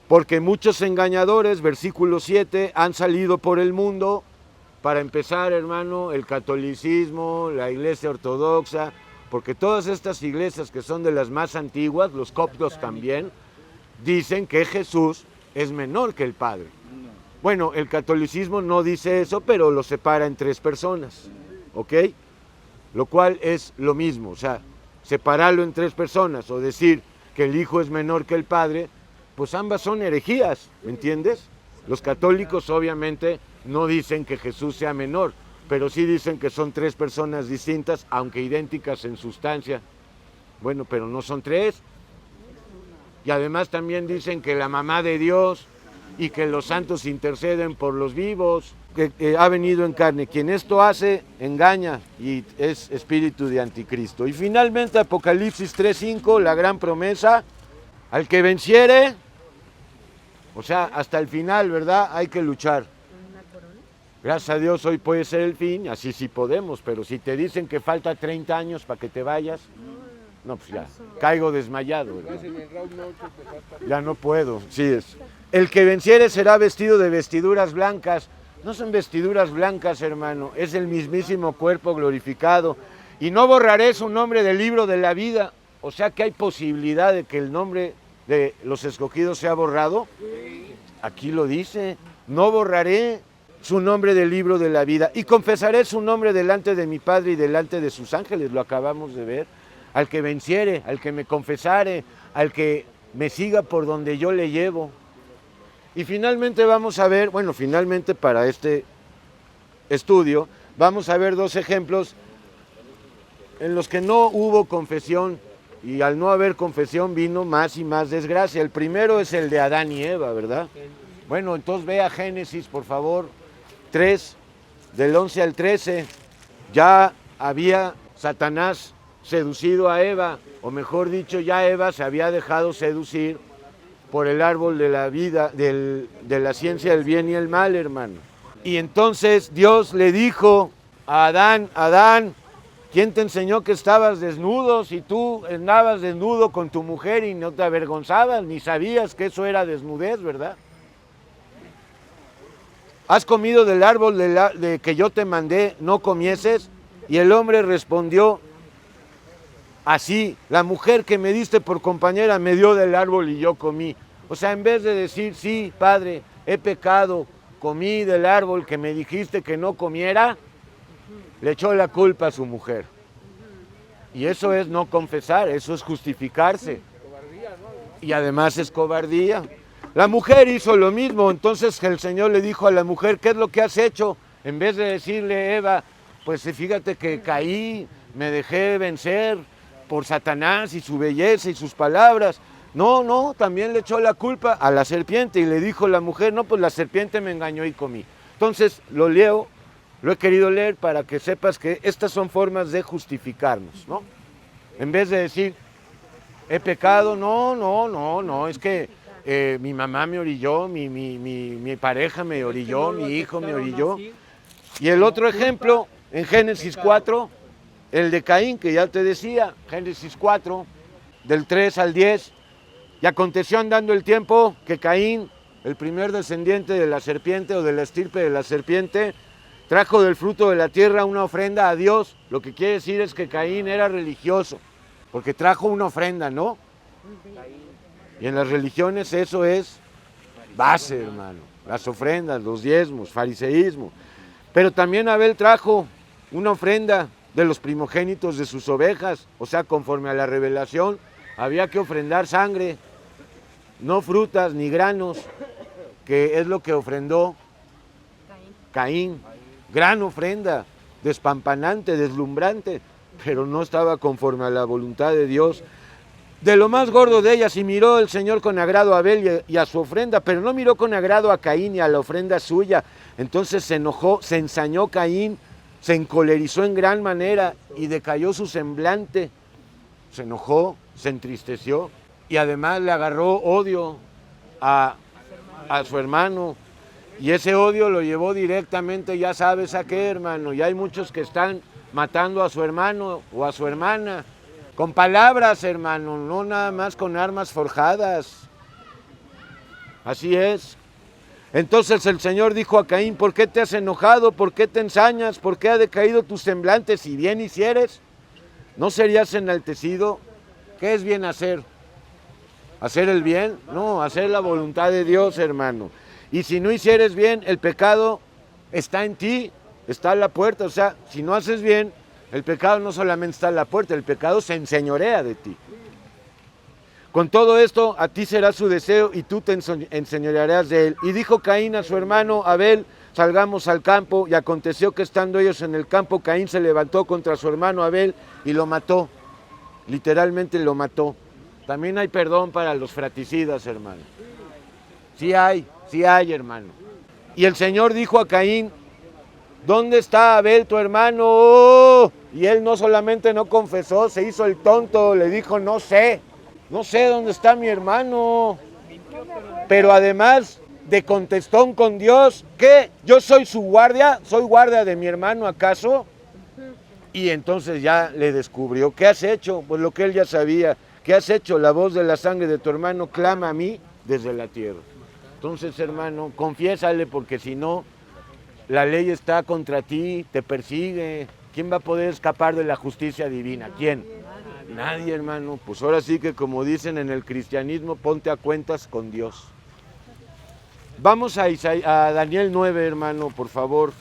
porque muchos engañadores, versículo 7, han salido por el mundo. Para empezar, hermano, el catolicismo, la iglesia ortodoxa, porque todas estas iglesias que son de las más antiguas, los coptos también, dicen que Jesús es menor que el Padre. Bueno, el catolicismo no dice eso, pero lo separa en 3 personas, ¿ok? Lo cual es lo mismo, o sea, separarlo en 3 personas o decir que el Hijo es menor que el Padre, pues ambas son herejías, ¿me entiendes? Los católicos obviamente no dicen que Jesús sea menor, pero sí dicen que son 3 personas distintas, aunque idénticas en sustancia. Bueno, pero no son 3. Y además también dicen que la mamá de Dios y que los santos interceden por los vivos, que ha venido en carne. Quien esto hace, engaña y es espíritu de anticristo. Y finalmente Apocalipsis 3:5, la gran promesa: al que venciere, o sea, hasta el final, ¿verdad? Hay que luchar. Gracias a Dios hoy puede ser el fin, así sí podemos, pero si te dicen que falta 30 años para que te vayas, no, pues ya, caigo desmayado, ¿verdad? Ya no puedo, sí es. El que venciere será vestido de vestiduras blancas. No son vestiduras blancas, hermano, es el mismísimo cuerpo glorificado. y no borraré su nombre del libro de la vida. O sea que hay posibilidad de que el nombre de los escogidos sea borrado. Aquí lo dice, no borraré su nombre del libro de la vida y confesaré su nombre delante de mi Padre y delante de sus ángeles. Lo acabamos de ver. Al que venciere, al que me confesare, al que me siga por donde yo le llevo. Y finalmente vamos a ver, bueno, finalmente para este estudio, vamos a ver dos ejemplos en los que no hubo confesión y al no haber confesión vino más y más desgracia. El primero es el de Adán y Eva, ¿verdad? Bueno, entonces ve a Génesis, por favor, 3, del 11 al 13. Ya había Satanás seducido a Eva, o mejor dicho, ya Eva se había dejado seducir por el árbol de la vida, de la ciencia del bien y el mal, hermano. Y entonces Dios le dijo a Adán, Adán, ¿quién te enseñó que estabas desnudo? Si tú andabas desnudo con tu mujer y no te avergonzabas, ni sabías que eso era desnudez, ¿verdad? ¿Has comido del árbol de que yo te mandé, no comieses? Y el hombre respondió, así, la mujer que me diste por compañera me dio del árbol y yo comí. O sea, en vez de decir, sí, Padre, he pecado, comí del árbol que me dijiste que no comiera, le echó la culpa a su mujer. Y eso es no confesar, eso es justificarse. Y además es cobardía. La mujer hizo lo mismo, entonces el Señor le dijo a la mujer, ¿qué es lo que has hecho? En vez de decirle, Eva, pues fíjate que caí, me dejé vencer por Satanás y su belleza y sus palabras. No, también le echó la culpa a la serpiente y le dijo la mujer, no, pues la serpiente me engañó y comí. Entonces lo leo, lo he querido leer para que sepas que estas son formas de justificarnos, ¿no? En vez de decir, he pecado, no, es que mi mamá me orilló, mi pareja me orilló, mi hijo me orilló. Y el otro ejemplo, en Génesis 4, el de Caín, que ya te decía, Génesis 4, del 3 al 10, y aconteció andando el tiempo que Caín, el primer descendiente de la serpiente o de la estirpe de la serpiente, trajo del fruto de la tierra una ofrenda a Dios. Lo que quiere decir es que Caín era religioso, porque trajo una ofrenda, ¿no? Y en las religiones eso es base, hermano. Las ofrendas, los diezmos, fariseísmo. Pero también Abel trajo una ofrenda de los primogénitos de sus ovejas, o sea, conforme a la revelación, había que ofrendar sangre, no frutas ni granos, que es lo que ofrendó Caín. Gran ofrenda, despampanante, deslumbrante, pero no estaba conforme a la voluntad de Dios. De lo más gordo de ellas, y miró el Señor con agrado a Abel y a su ofrenda, pero no miró con agrado a Caín y a la ofrenda suya. Entonces se enojó, se ensañó Caín, se encolerizó en gran manera y decayó su semblante. Se enojó, se entristeció y además le agarró odio a su hermano. Y ese odio lo llevó directamente, ya sabes a qué, hermano. Y hay muchos que están matando a su hermano o a su hermana. Con palabras, hermano, no nada más con armas forjadas. Así es. Entonces el Señor dijo a Caín, ¿por qué te has enojado? ¿Por qué te ensañas? ¿Por qué ha decaído tu semblante? Si bien hicieres, ¿no serías enaltecido? ¿Qué es bien hacer? ¿Hacer el bien? No, hacer la voluntad de Dios, hermano. Y si no hicieres bien, el pecado está en ti, está a la puerta. O sea, si no haces bien, el pecado no solamente está a la puerta, el pecado se enseñorea de ti. Con todo esto, a ti será su deseo y tú te enseñorearás de él. Y dijo Caín a su hermano Abel, salgamos al campo. Y aconteció que estando ellos en el campo, Caín se levantó contra su hermano Abel y lo mató. Literalmente lo mató. También hay perdón para los fraticidas, hermano. Sí hay, hermano. Y el Señor dijo a Caín, ¿dónde está Abel tu hermano? Oh. Y él no solamente no confesó, se hizo el tonto, le dijo, no sé dónde está mi hermano. Pero además de contestón con Dios, ¿qué? ¿Yo soy su guardia? ¿Soy guardia de mi hermano acaso? Y entonces ya le descubrió, ¿qué has hecho? Pues lo que él ya sabía, ¿qué has hecho? La voz de la sangre de tu hermano clama a mí desde la tierra. Entonces, hermano, confiésale, porque si no, la ley está contra ti, te persigue, ¿Quién va a poder escapar de la justicia divina? ¿Quién? Nadie, hermano. Pues ahora sí que, como dicen en el cristianismo, ponte a cuentas con Dios. Vamos a Daniel 9, hermano, por favor.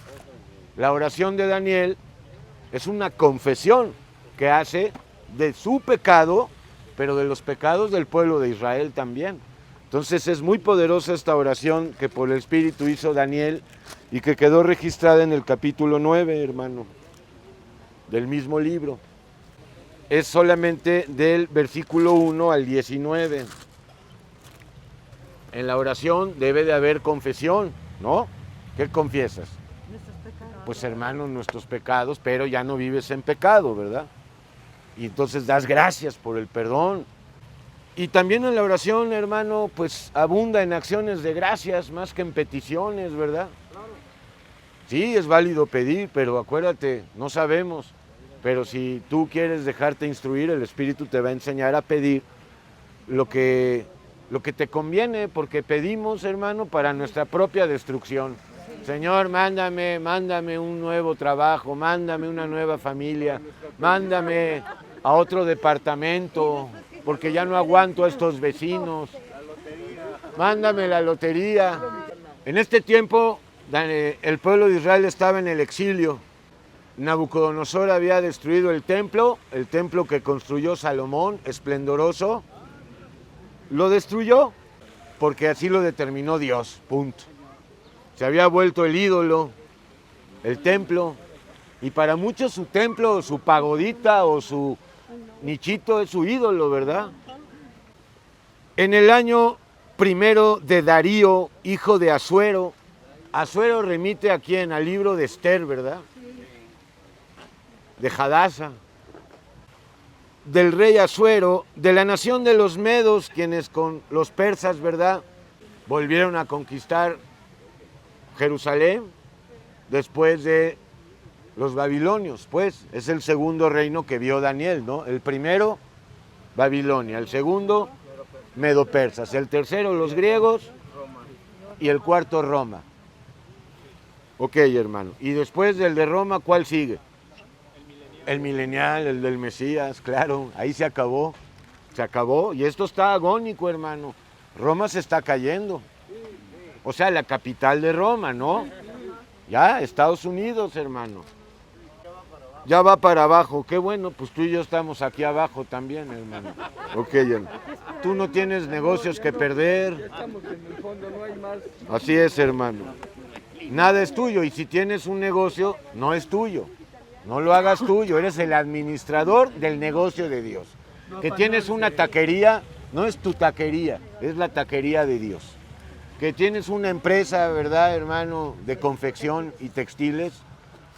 La oración de Daniel es una confesión que hace de su pecado, pero de los pecados del pueblo de Israel también. Entonces es muy poderosa esta oración que por el Espíritu hizo Daniel y que quedó registrada en el capítulo 9, hermano, del mismo libro. Es solamente del versículo 1 al 19. En la oración debe de haber confesión, ¿no? ¿Qué confiesas? Pues, hermano, nuestros pecados, pero ya no vives en pecado, ¿verdad? Y entonces das gracias por el perdón. Y también en la oración, hermano, pues abunda en acciones de gracias más que en peticiones, ¿verdad? Sí, es válido pedir, pero acuérdate, no sabemos. Pero si tú quieres dejarte instruir, el Espíritu te va a enseñar a pedir lo que te conviene, porque pedimos, hermano, para nuestra propia destrucción. Señor, mándame un nuevo trabajo, mándame una nueva familia, mándame a otro departamento, porque ya no aguanto a estos vecinos. Mándame la lotería. En este tiempo, el pueblo de Israel estaba en el exilio. Nabucodonosor había destruido el templo que construyó Salomón, esplendoroso. Lo destruyó porque así lo determinó Dios, punto. Se había vuelto el ídolo, el templo, y para muchos su templo, su pagodita o su nichito es su ídolo, ¿verdad? En el año primero de Darío, hijo de Asuero, Asuero remite a quién, al libro de Esther, ¿verdad? De Hadasa, del rey Asuero, de la nación de los medos, quienes con los persas, ¿verdad?, volvieron a conquistar Jerusalén después de los babilonios, pues es el segundo reino que vio Daniel, ¿no? El primero, Babilonia, el segundo, medo-persas, el tercero, los griegos, y el cuarto, Roma. Ok, hermano, y después del de Roma, ¿cuál sigue? El milenial, el del Mesías, claro, ahí se acabó, y esto está agónico, hermano. Roma se está cayendo, o sea, la capital de Roma, ¿no? Ya, Estados Unidos, hermano. Ya va para abajo, qué bueno, pues tú y yo estamos aquí abajo también, hermano. Ok, hermano. Tú no tienes negocios que perder. Ya estamos en el fondo, no hay más. Así es, hermano. Nada es tuyo, y si tienes un negocio, no es tuyo. No lo hagas tuyo, eres el administrador del negocio de Dios. Que tienes una taquería, no es tu taquería, es la taquería de Dios. Que tienes una empresa, ¿verdad, hermano?, de confección y textiles,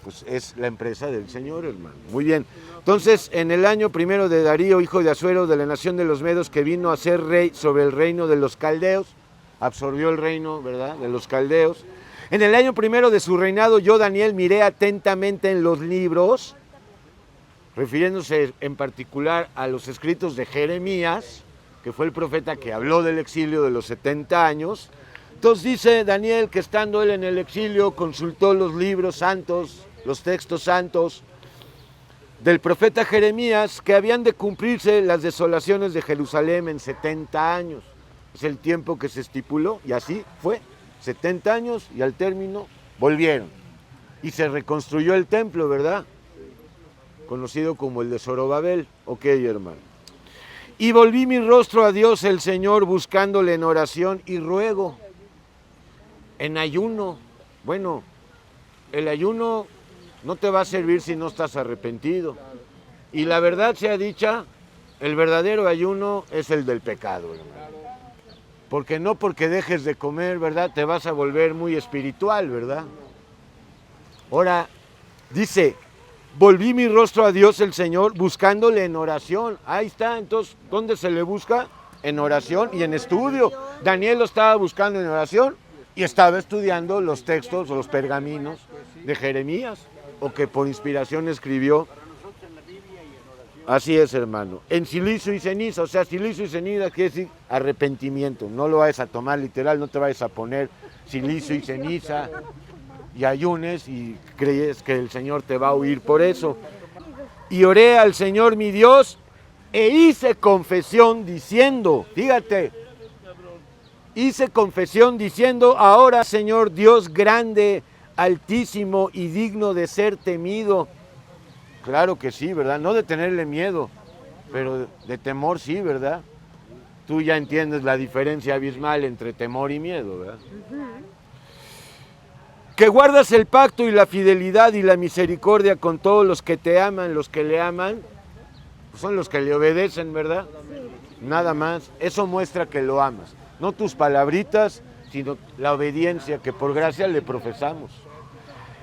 pues es la empresa del Señor, hermano. Muy bien. Entonces, en el año primero de Darío, hijo de Asuero, de la nación de los medos, que vino a ser rey sobre el reino de los caldeos, absorbió el reino, ¿verdad?, de los caldeos. En el año primero de su reinado, yo, Daniel, miré atentamente en los libros, refiriéndose en particular a los escritos de Jeremías, que fue el profeta que habló del exilio de los 70 años. Entonces dice Daniel que estando él en el exilio, consultó los libros santos, los textos santos del profeta Jeremías, que habían de cumplirse las desolaciones de Jerusalén en 70 años. Es el tiempo que se estipuló, y así fue. 70 años, y al término volvieron. Y se reconstruyó el templo, ¿verdad? Conocido como el de Zorobabel. Ok, hermano. Y volví mi rostro a Dios el Señor, buscándole en oración y ruego, en ayuno. Bueno, el ayuno no te va a servir si no estás arrepentido. Y la verdad sea dicha, el verdadero ayuno es el del pecado, hermano. Porque no porque dejes de comer, ¿verdad?, te vas a volver muy espiritual, ¿verdad? Ahora, dice, volví mi rostro a Dios el Señor, buscándole en oración. Ahí está, entonces, ¿dónde se le busca? En oración y en estudio. Daniel lo estaba buscando en oración y estaba estudiando los textos o los pergaminos de Jeremías, o que por inspiración escribió. Así es, hermano. En silicio y ceniza, o sea, silicio y ceniza quiere decir arrepentimiento. No lo vayas a tomar literal, no te vayas a poner silicio y ceniza. y ayunes y crees que el Señor te va a oír por eso. Y oré al Señor mi Dios e hice confesión diciendo, fíjate, hice confesión diciendo, ahora Señor Dios grande, altísimo y digno de ser temido. Claro que sí, ¿verdad? No de tenerle miedo, pero de temor sí, ¿verdad? Tú ya entiendes la diferencia abismal entre temor y miedo, ¿verdad? Que guardas el pacto y la fidelidad y la misericordia con todos los que te aman, los que le aman, son los que le obedecen, ¿verdad? Nada más. Eso muestra que lo amas. No tus palabritas, sino la obediencia que por gracia le profesamos.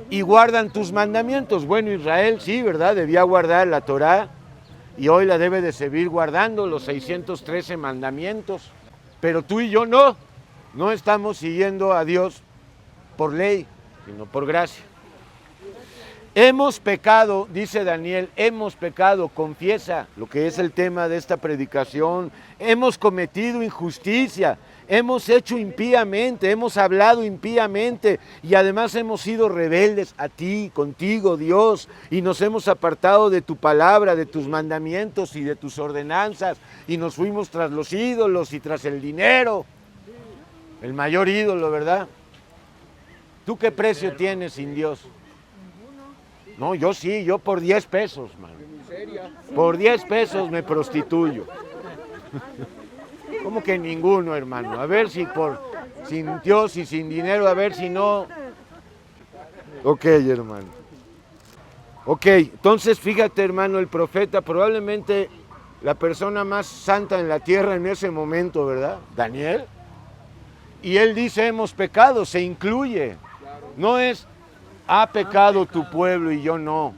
Y guardan tus mandamientos. Bueno, Israel, sí, ¿verdad? Debía guardar la Torá y hoy la debe de seguir guardando, los 613 mandamientos. Pero tú y yo no. No estamos siguiendo a Dios por ley, sino por gracia. Hemos pecado, dice Daniel, hemos pecado, confiesa lo que es el tema de esta predicación. Hemos cometido injusticia, hemos hecho impíamente, hemos hablado impíamente y además hemos sido rebeldes a ti, contigo, Dios, y nos hemos apartado de tu palabra, de tus mandamientos y de tus ordenanzas y nos fuimos tras los ídolos y tras el dinero, el mayor ídolo, ¿verdad? ¿Tú qué precio tienes sin Dios? No, yo sí, yo por 10 pesos, mano. Por 10 pesos me prostituyo. ¿Cómo que ninguno, hermano? A ver si sin Dios y sin dinero, a ver si no. Ok, hermano. Ok, entonces fíjate, hermano, el profeta, probablemente la persona más santa en la tierra en ese momento, ¿verdad? Daniel. Y él dice, hemos pecado, se incluye. No es, ha pecado tu pueblo y yo no.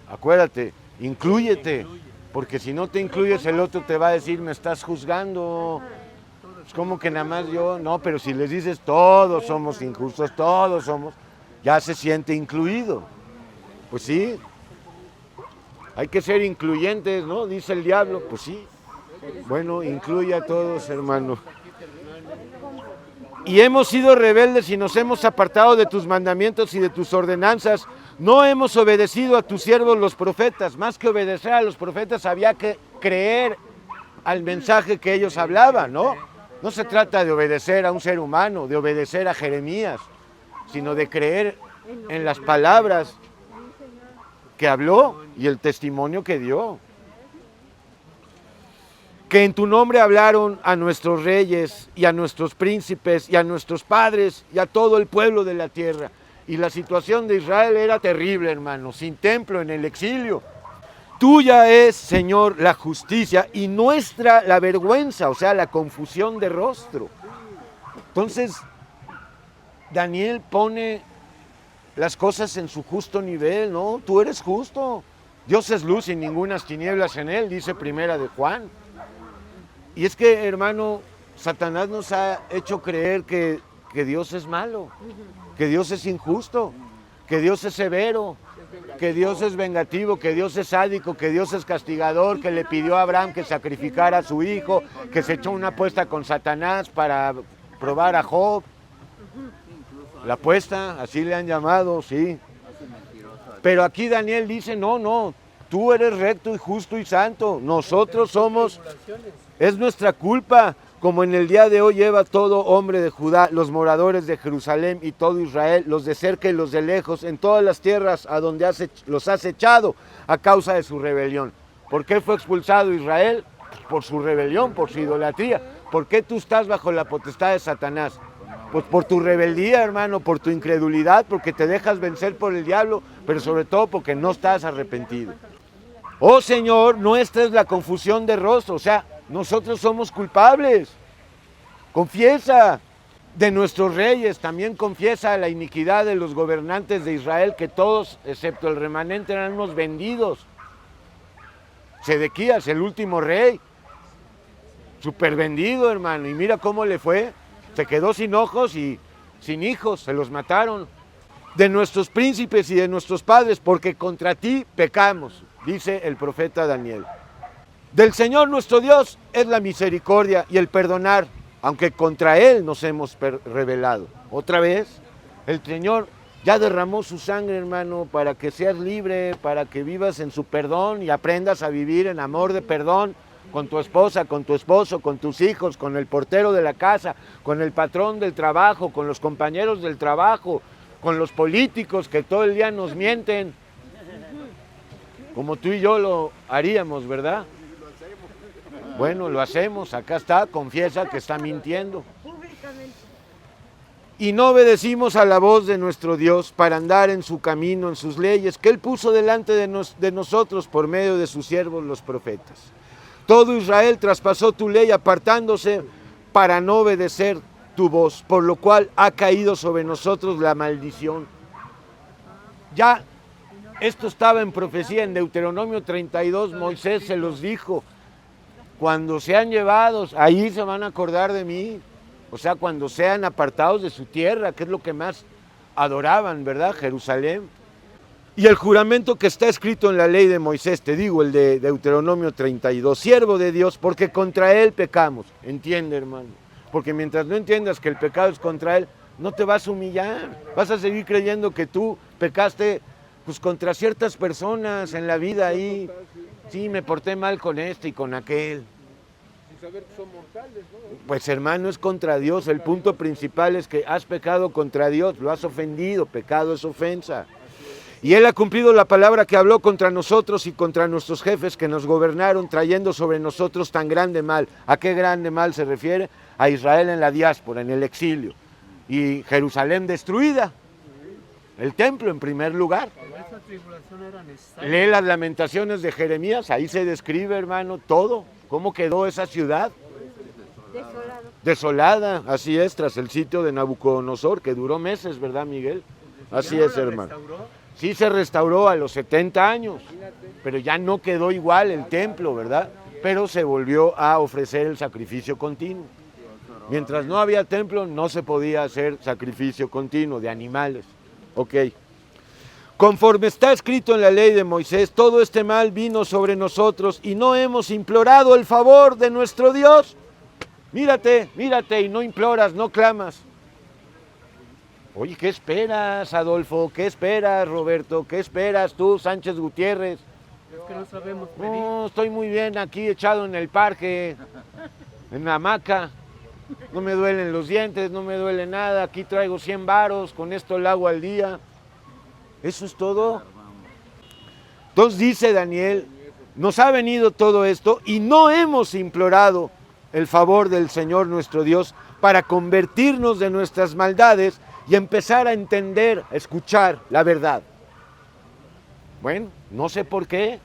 Acuérdate, inclúyete, porque si no te incluyes el otro te va a decir, me estás juzgando. Es como que nada más yo, no, pero si les dices, todos somos injustos, todos somos, ya se siente incluido. Pues sí, hay que ser incluyentes, ¿no? Dice el diablo, pues sí. Bueno, incluye a todos, hermano. Y hemos sido rebeldes y nos hemos apartado de tus mandamientos y de tus ordenanzas. No hemos obedecido a tus siervos los profetas. Más que obedecer a los profetas había que creer al mensaje que ellos hablaban, ¿no? No se trata de obedecer a un ser humano, de obedecer a Jeremías, sino de creer en las palabras que habló y el testimonio que dio. Que en tu nombre hablaron a nuestros reyes y a nuestros príncipes y a nuestros padres y a todo el pueblo de la tierra. Y la situación de Israel era terrible, hermano, sin templo, en el exilio. Tuya es, Señor, la justicia y nuestra la vergüenza, o sea, la confusión de rostro. Entonces, Daniel pone las cosas en su justo nivel, ¿no? Tú eres justo. Dios es luz y ningunas tinieblas en él, dice Primera de Juan. Y es que, hermano, Satanás nos ha hecho creer que Dios es malo, que Dios es injusto, que Dios es severo, que Dios es vengativo, que Dios es sádico, que Dios es castigador, que le pidió a Abraham que sacrificara a su hijo, que se echó una apuesta con Satanás para probar a Job. La apuesta, así le han llamado, sí. Pero aquí Daniel dice, no, tú eres recto y justo y santo, nosotros somos... Es nuestra culpa, como en el día de hoy lleva todo hombre de Judá, los moradores de Jerusalén y todo Israel, los de cerca y los de lejos, en todas las tierras a donde los has echado a causa de su rebelión. ¿Por qué fue expulsado Israel? Por su rebelión, por su idolatría. ¿Por qué tú estás bajo la potestad de Satanás? Pues por tu rebeldía, hermano, por tu incredulidad, porque te dejas vencer por el diablo, pero sobre todo porque no estás arrepentido. Oh Señor, nuestra es la confusión de rostro, o sea, nosotros somos culpables. Confiesa de nuestros reyes, también confiesa la iniquidad de los gobernantes de Israel, que todos, excepto el remanente, eran unos vendidos. Sedequías, el último rey, súper vendido, hermano, y mira cómo le fue. Se quedó sin ojos y sin hijos, se los mataron. De nuestros príncipes y de nuestros padres, porque contra ti pecamos, dice el profeta Daniel. Del Señor nuestro Dios es la misericordia y el perdonar, aunque contra Él nos hemos rebelado. Otra vez, el Señor Ya derramó su sangre, hermano, para que seas libre, para que vivas en su perdón y aprendas a vivir en amor de perdón con tu esposa, con tu esposo, con tus hijos, con el portero de la casa, con el patrón del trabajo, con los compañeros del trabajo, con los políticos que todo el día nos mienten, como tú y yo lo haríamos, ¿verdad? Bueno, lo hacemos, acá está, confiesa que está mintiendo. Públicamente. Y no obedecimos a la voz de nuestro Dios para andar en su camino, en sus leyes, que Él puso delante de nosotros por medio de sus siervos los profetas. Todo Israel traspasó tu ley apartándose para no obedecer tu voz, por lo cual ha caído sobre nosotros la maldición. Ya esto estaba en profecía en Deuteronomio 32, Moisés se los dijo, cuando sean llevados, ahí se van a acordar de mí. O sea, cuando sean apartados de su tierra, que es lo que más adoraban, ¿verdad? Jerusalén. Y el juramento que está escrito en la ley de Moisés, te digo, el de Deuteronomio 32, siervo de Dios, porque contra Él pecamos. Entiende, hermano. Porque mientras no entiendas que el pecado es contra Él, no te vas a humillar. Vas a seguir creyendo que tú pecaste pues, contra ciertas personas en la vida ahí. Sí, me porté mal con este y con aquel. Saber que son mortales, ¿no? Pues hermano, es contra Dios. El punto principal es que has pecado contra Dios, lo has ofendido, pecado es ofensa. Y Él ha cumplido la palabra que habló contra nosotros y contra nuestros jefes que nos gobernaron, trayendo sobre nosotros tan grande mal. ¿A qué grande mal se refiere? A Israel en la diáspora, en el exilio. Y Jerusalén destruida. El templo en primer lugar. Esa tribulación era necesaria. Lee las lamentaciones de Jeremías, ahí se describe, hermano, todo. ¿Cómo quedó esa ciudad? Desolado. Desolada, así es, tras el sitio de Nabucodonosor, que duró meses, ¿verdad, Miguel? Así ¿Ya no es, la hermano. restauró? Sí se restauró a los 70 años, pero ya no quedó igual el templo, ¿verdad? Pero se volvió a ofrecer el sacrificio continuo. Mientras no había templo, no se podía hacer sacrificio continuo de animales. Ok. Conforme está escrito en la ley de Moisés, todo este mal vino sobre nosotros y no hemos implorado el favor de nuestro Dios. Mírate, mírate y no imploras, no clamas. Oye, ¿qué esperas, Adolfo? ¿Qué esperas, Roberto? ¿Qué esperas tú, Sánchez Gutiérrez? Es que no sabemos pedir. No, estoy muy bien aquí echado en el parque, en la hamaca. No me duelen los dientes, no me duele nada. Aquí traigo 100 varos, con esto lo hago al día. Eso es todo. Entonces dice Daniel, nos ha venido todo esto y no hemos implorado el favor del Señor nuestro Dios para convertirnos de nuestras maldades y empezar a entender, a escuchar la verdad. Bueno, no sé por qué.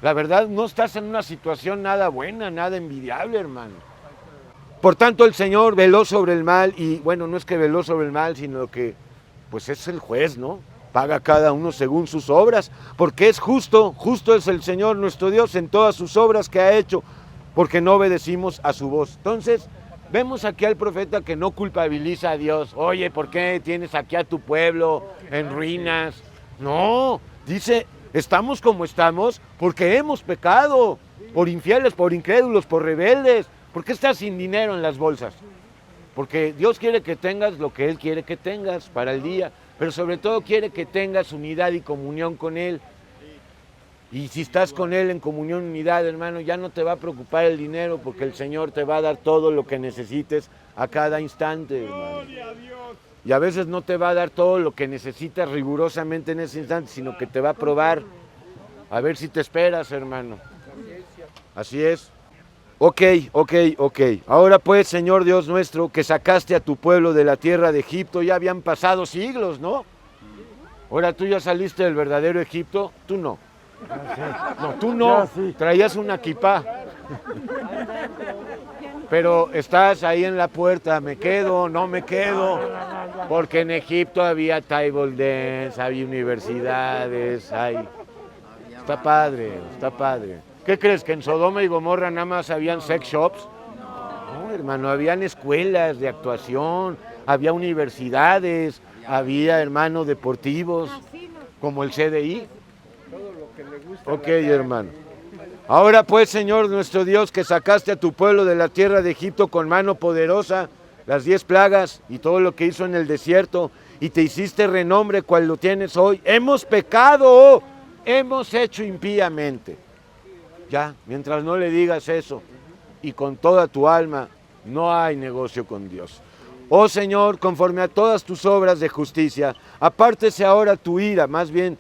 La verdad, no estás en una situación nada buena, nada envidiable, hermano. Por tanto, el Señor veló sobre el mal y, bueno, no es que veló sobre el mal, sino que, pues es el juez, ¿no? Paga cada uno según sus obras, porque es justo, justo es el Señor nuestro Dios en todas sus obras que ha hecho, porque no obedecimos a su voz. Entonces, vemos aquí al profeta que no culpabiliza a Dios. Oye, ¿por qué tienes aquí a tu pueblo en ruinas? No, dice, estamos como estamos porque hemos pecado, por infieles, por incrédulos, por rebeldes. ¿Por qué estás sin dinero en las bolsas? Porque Dios quiere que tengas lo que Él quiere que tengas para el día, pero sobre todo quiere que tengas unidad y comunión con Él. Y si estás con Él en comunión y unidad, hermano, ya no te va a preocupar el dinero porque el Señor te va a dar todo lo que necesites a cada instante, hermano. Y a veces no te va a dar todo lo que necesitas rigurosamente en ese instante, sino que te va a probar. A ver si te esperas, hermano. Así es. Ok. Ahora pues, Señor Dios nuestro, que sacaste a tu pueblo de la tierra de Egipto, ya habían pasado siglos, ¿no? Ahora tú ya saliste del verdadero Egipto, tú no. No, tú no, traías una kipá. Pero estás ahí en la puerta, me quedo, no me quedo. Porque en Egipto había table dance, había universidades, Está padre, está padre. ¿Qué crees, que en Sodoma y Gomorra nada más habían sex shops? No, hermano, habían escuelas de actuación, había universidades, había, hermano, deportivos, como el CDI. Ok, hermano. Ahora pues, Señor nuestro Dios, que sacaste a tu pueblo de la tierra de Egipto con mano poderosa, las 10 plagas y todo lo que hizo en el desierto, y te hiciste renombre cual lo tienes hoy. Hemos pecado, hemos hecho impíamente. Ya, mientras no le digas eso y con toda tu alma, no hay negocio con Dios. Oh Señor, conforme a todas tus obras de justicia, apártese ahora tu ira, más bien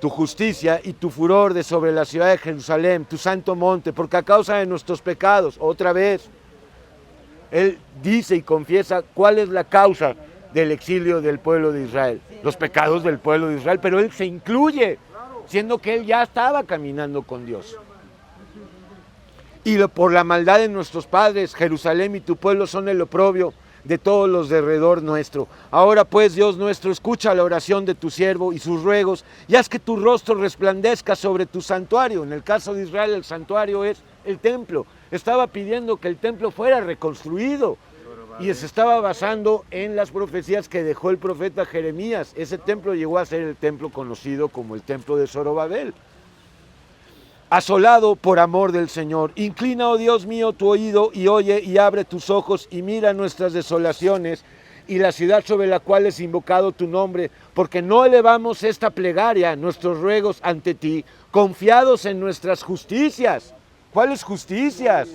tu justicia y tu furor de sobre la ciudad de Jerusalén, tu santo monte, porque a causa de nuestros pecados, otra vez, él dice y confiesa cuál es la causa del exilio del pueblo de Israel, los pecados del pueblo de Israel, pero él se incluye, siendo que él ya estaba caminando con Dios. Y por la maldad de nuestros padres, Jerusalén y tu pueblo son el oprobio de todos los de alrededor nuestro. Ahora pues, Dios nuestro, escucha la oración de tu siervo y sus ruegos, y haz que tu rostro resplandezca sobre tu santuario. En el caso de Israel, el santuario es el templo. Estaba pidiendo que el templo fuera reconstruido, y se estaba basando en las profecías que dejó el profeta Jeremías. Ese templo llegó a ser el templo conocido como el templo de Zorobabel. Asolado por amor del Señor, inclina, oh Dios mío, tu oído y oye y abre tus ojos y mira nuestras desolaciones y la ciudad sobre la cual es invocado tu nombre, porque no elevamos esta plegaria, nuestros ruegos ante ti, confiados en nuestras justicias. ¿Cuáles justicias?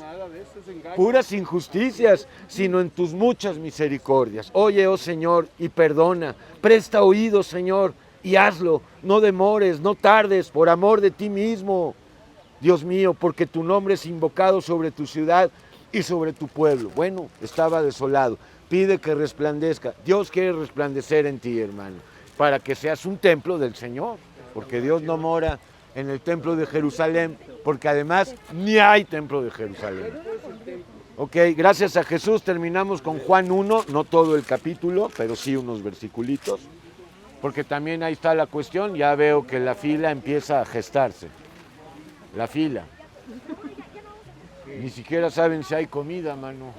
Puras injusticias, sino en tus muchas misericordias. Oye, oh Señor, y perdona, presta oído, Señor, y hazlo, no demores, no tardes, por amor de ti mismo. Dios mío, porque tu nombre es invocado sobre tu ciudad y sobre tu pueblo. Bueno, estaba desolado. Pide que resplandezca. Dios quiere resplandecer en ti, hermano, para que seas un templo del Señor, porque Dios no mora en el templo de Jerusalén, porque además ni hay templo de Jerusalén. Ok, gracias a Jesús terminamos con Juan 1, no todo el capítulo, pero sí unos versiculitos, porque también ahí está la cuestión. Ya veo que la fila empieza a gestarse. La fila. Ni siquiera saben si hay comida, mano.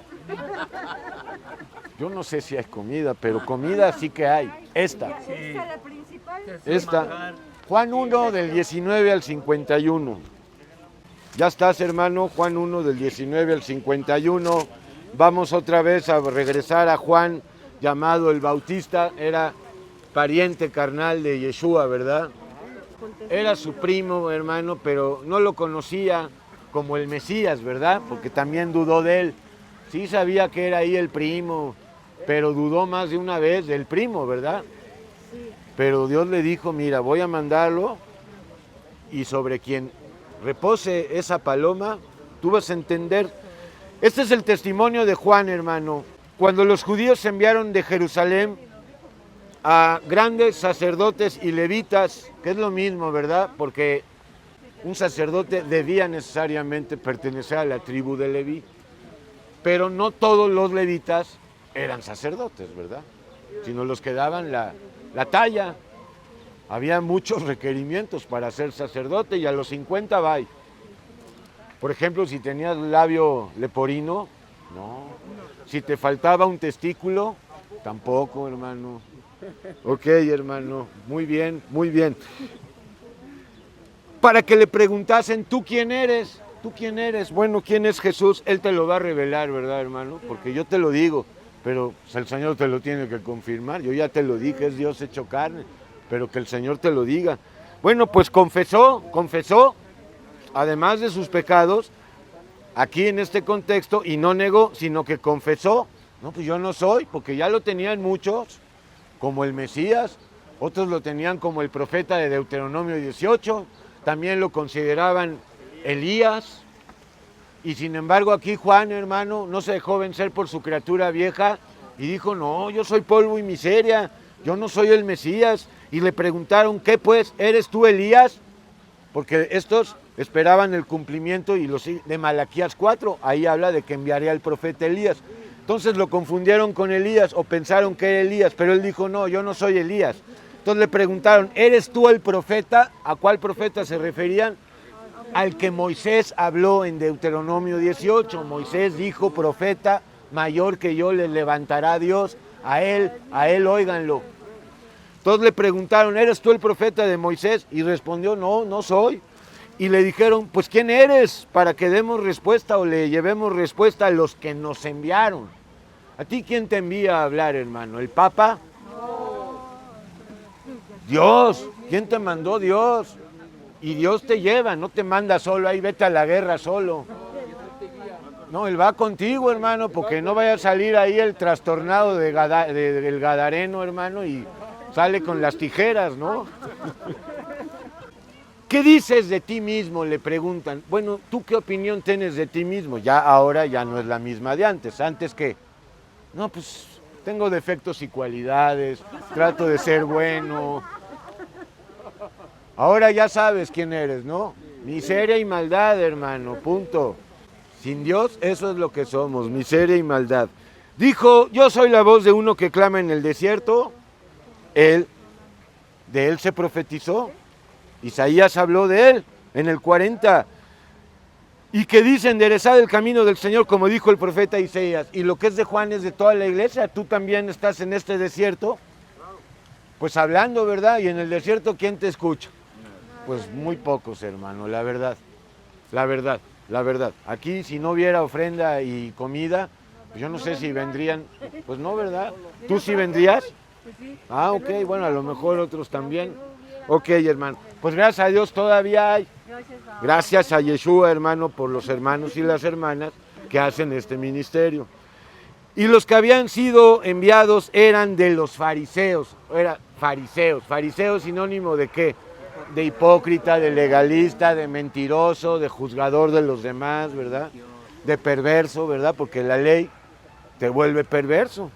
Yo no sé si hay comida, pero comida sí que hay. Esta. ¿Esta la principal? Esta. Juan 1 del 19 al 51. Ya estás, hermano. Juan 1 del 19 al 51. Vamos otra vez a regresar a Juan, llamado el Bautista. Era pariente carnal de Yeshua, ¿verdad? Era su primo, hermano, pero no lo conocía como el Mesías, ¿verdad? Porque también dudó de él. Sí sabía que era ahí el primo, pero dudó más de una vez del primo, ¿verdad? Pero Dios le dijo, mira, voy a mandarlo y sobre quien repose esa paloma, tú vas a entender. Este es el testimonio de Juan, hermano. Cuando los judíos enviaron de Jerusalén a grandes sacerdotes y levitas, que es lo mismo, ¿verdad? Porque un sacerdote debía necesariamente pertenecer a la tribu de Leví, pero no todos los levitas eran sacerdotes, ¿verdad? Sino los que daban la talla. Había muchos requerimientos para ser sacerdote y a los 50 bye. Por ejemplo, si tenías labio leporino, no. Si te faltaba un testículo, tampoco, hermano. Ok, hermano, muy bien, muy bien. Para que le preguntasen, ¿tú quién eres? ¿Tú quién eres? Bueno, ¿quién es Jesús? Él te lo va a revelar, ¿verdad, hermano? Porque yo te lo digo, pero el Señor te lo tiene que confirmar. Yo ya te lo dije, es Dios hecho carne, pero que el Señor te lo diga. Bueno, pues confesó, además de sus pecados, aquí en este contexto, y no negó, sino que confesó. No, pues yo no soy, porque ya lo tenían muchos, como el Mesías, otros lo tenían como el profeta de Deuteronomio 18, también lo consideraban Elías, y sin embargo aquí Juan, hermano, no se dejó vencer por su criatura vieja y dijo, no, yo soy polvo y miseria, yo no soy el Mesías. Y le preguntaron, ¿qué pues? ¿Eres tú Elías? Porque estos esperaban el cumplimiento y los de Malaquías 4, ahí habla de que enviaría al profeta Elías. Entonces lo confundieron con Elías o pensaron que era Elías, pero él dijo, no, yo no soy Elías. Entonces le preguntaron, ¿eres tú el profeta? ¿A cuál profeta se referían? Al que Moisés habló en Deuteronomio 18. Moisés dijo, profeta mayor que yo le levantará Dios, a él óiganlo. Entonces le preguntaron, ¿eres tú el profeta de Moisés? Y respondió, no, no soy. Y le dijeron, pues ¿quién eres? Para que demos respuesta o le llevemos respuesta a los que nos enviaron. ¿A ti quién te envía a hablar, hermano? ¿El Papa? No. Dios. ¿Quién te mandó? Dios. Y Dios te lleva, no te manda solo, ahí vete a la guerra solo. No, Él va contigo, hermano, porque no vaya a salir ahí el trastornado del Gadareno, hermano, y sale con las tijeras, ¿no? ¿Qué dices de ti mismo?, le preguntan. Bueno, ¿tú qué opinión tienes de ti mismo? Ya ahora ya no es la misma de antes. ¿Antes qué? No, pues tengo defectos y cualidades, trato de ser bueno. Ahora ya sabes quién eres, ¿no? Miseria y maldad, hermano, punto. Sin Dios, eso es lo que somos, miseria y maldad. Dijo, yo soy la voz de uno que clama en el desierto. De él se profetizó. Isaías habló de él en el 40. Y que dice, enderezad el camino del Señor, como dijo el profeta Isaías. Y lo que es de Juan es de toda la iglesia. Tú también estás en este desierto. Pues hablando, ¿verdad? Y en el desierto, ¿quién te escucha? Pues muy pocos, hermano, la verdad. La verdad, la verdad. Aquí, si no hubiera ofrenda y comida, pues yo no sé si vendrían. Pues no, ¿verdad? ¿Tú sí vendrías? Ah, ok, bueno, a lo mejor otros también. Ok, hermano. Pues gracias a Dios todavía hay. Gracias a Yeshua, hermano, por los hermanos y las hermanas que hacen este ministerio. Y los que habían sido enviados eran de los fariseos. Fariseos sinónimo de qué? De hipócrita, de legalista, de mentiroso, de juzgador de los demás, ¿verdad? De perverso, ¿verdad? Porque la ley te vuelve perverso.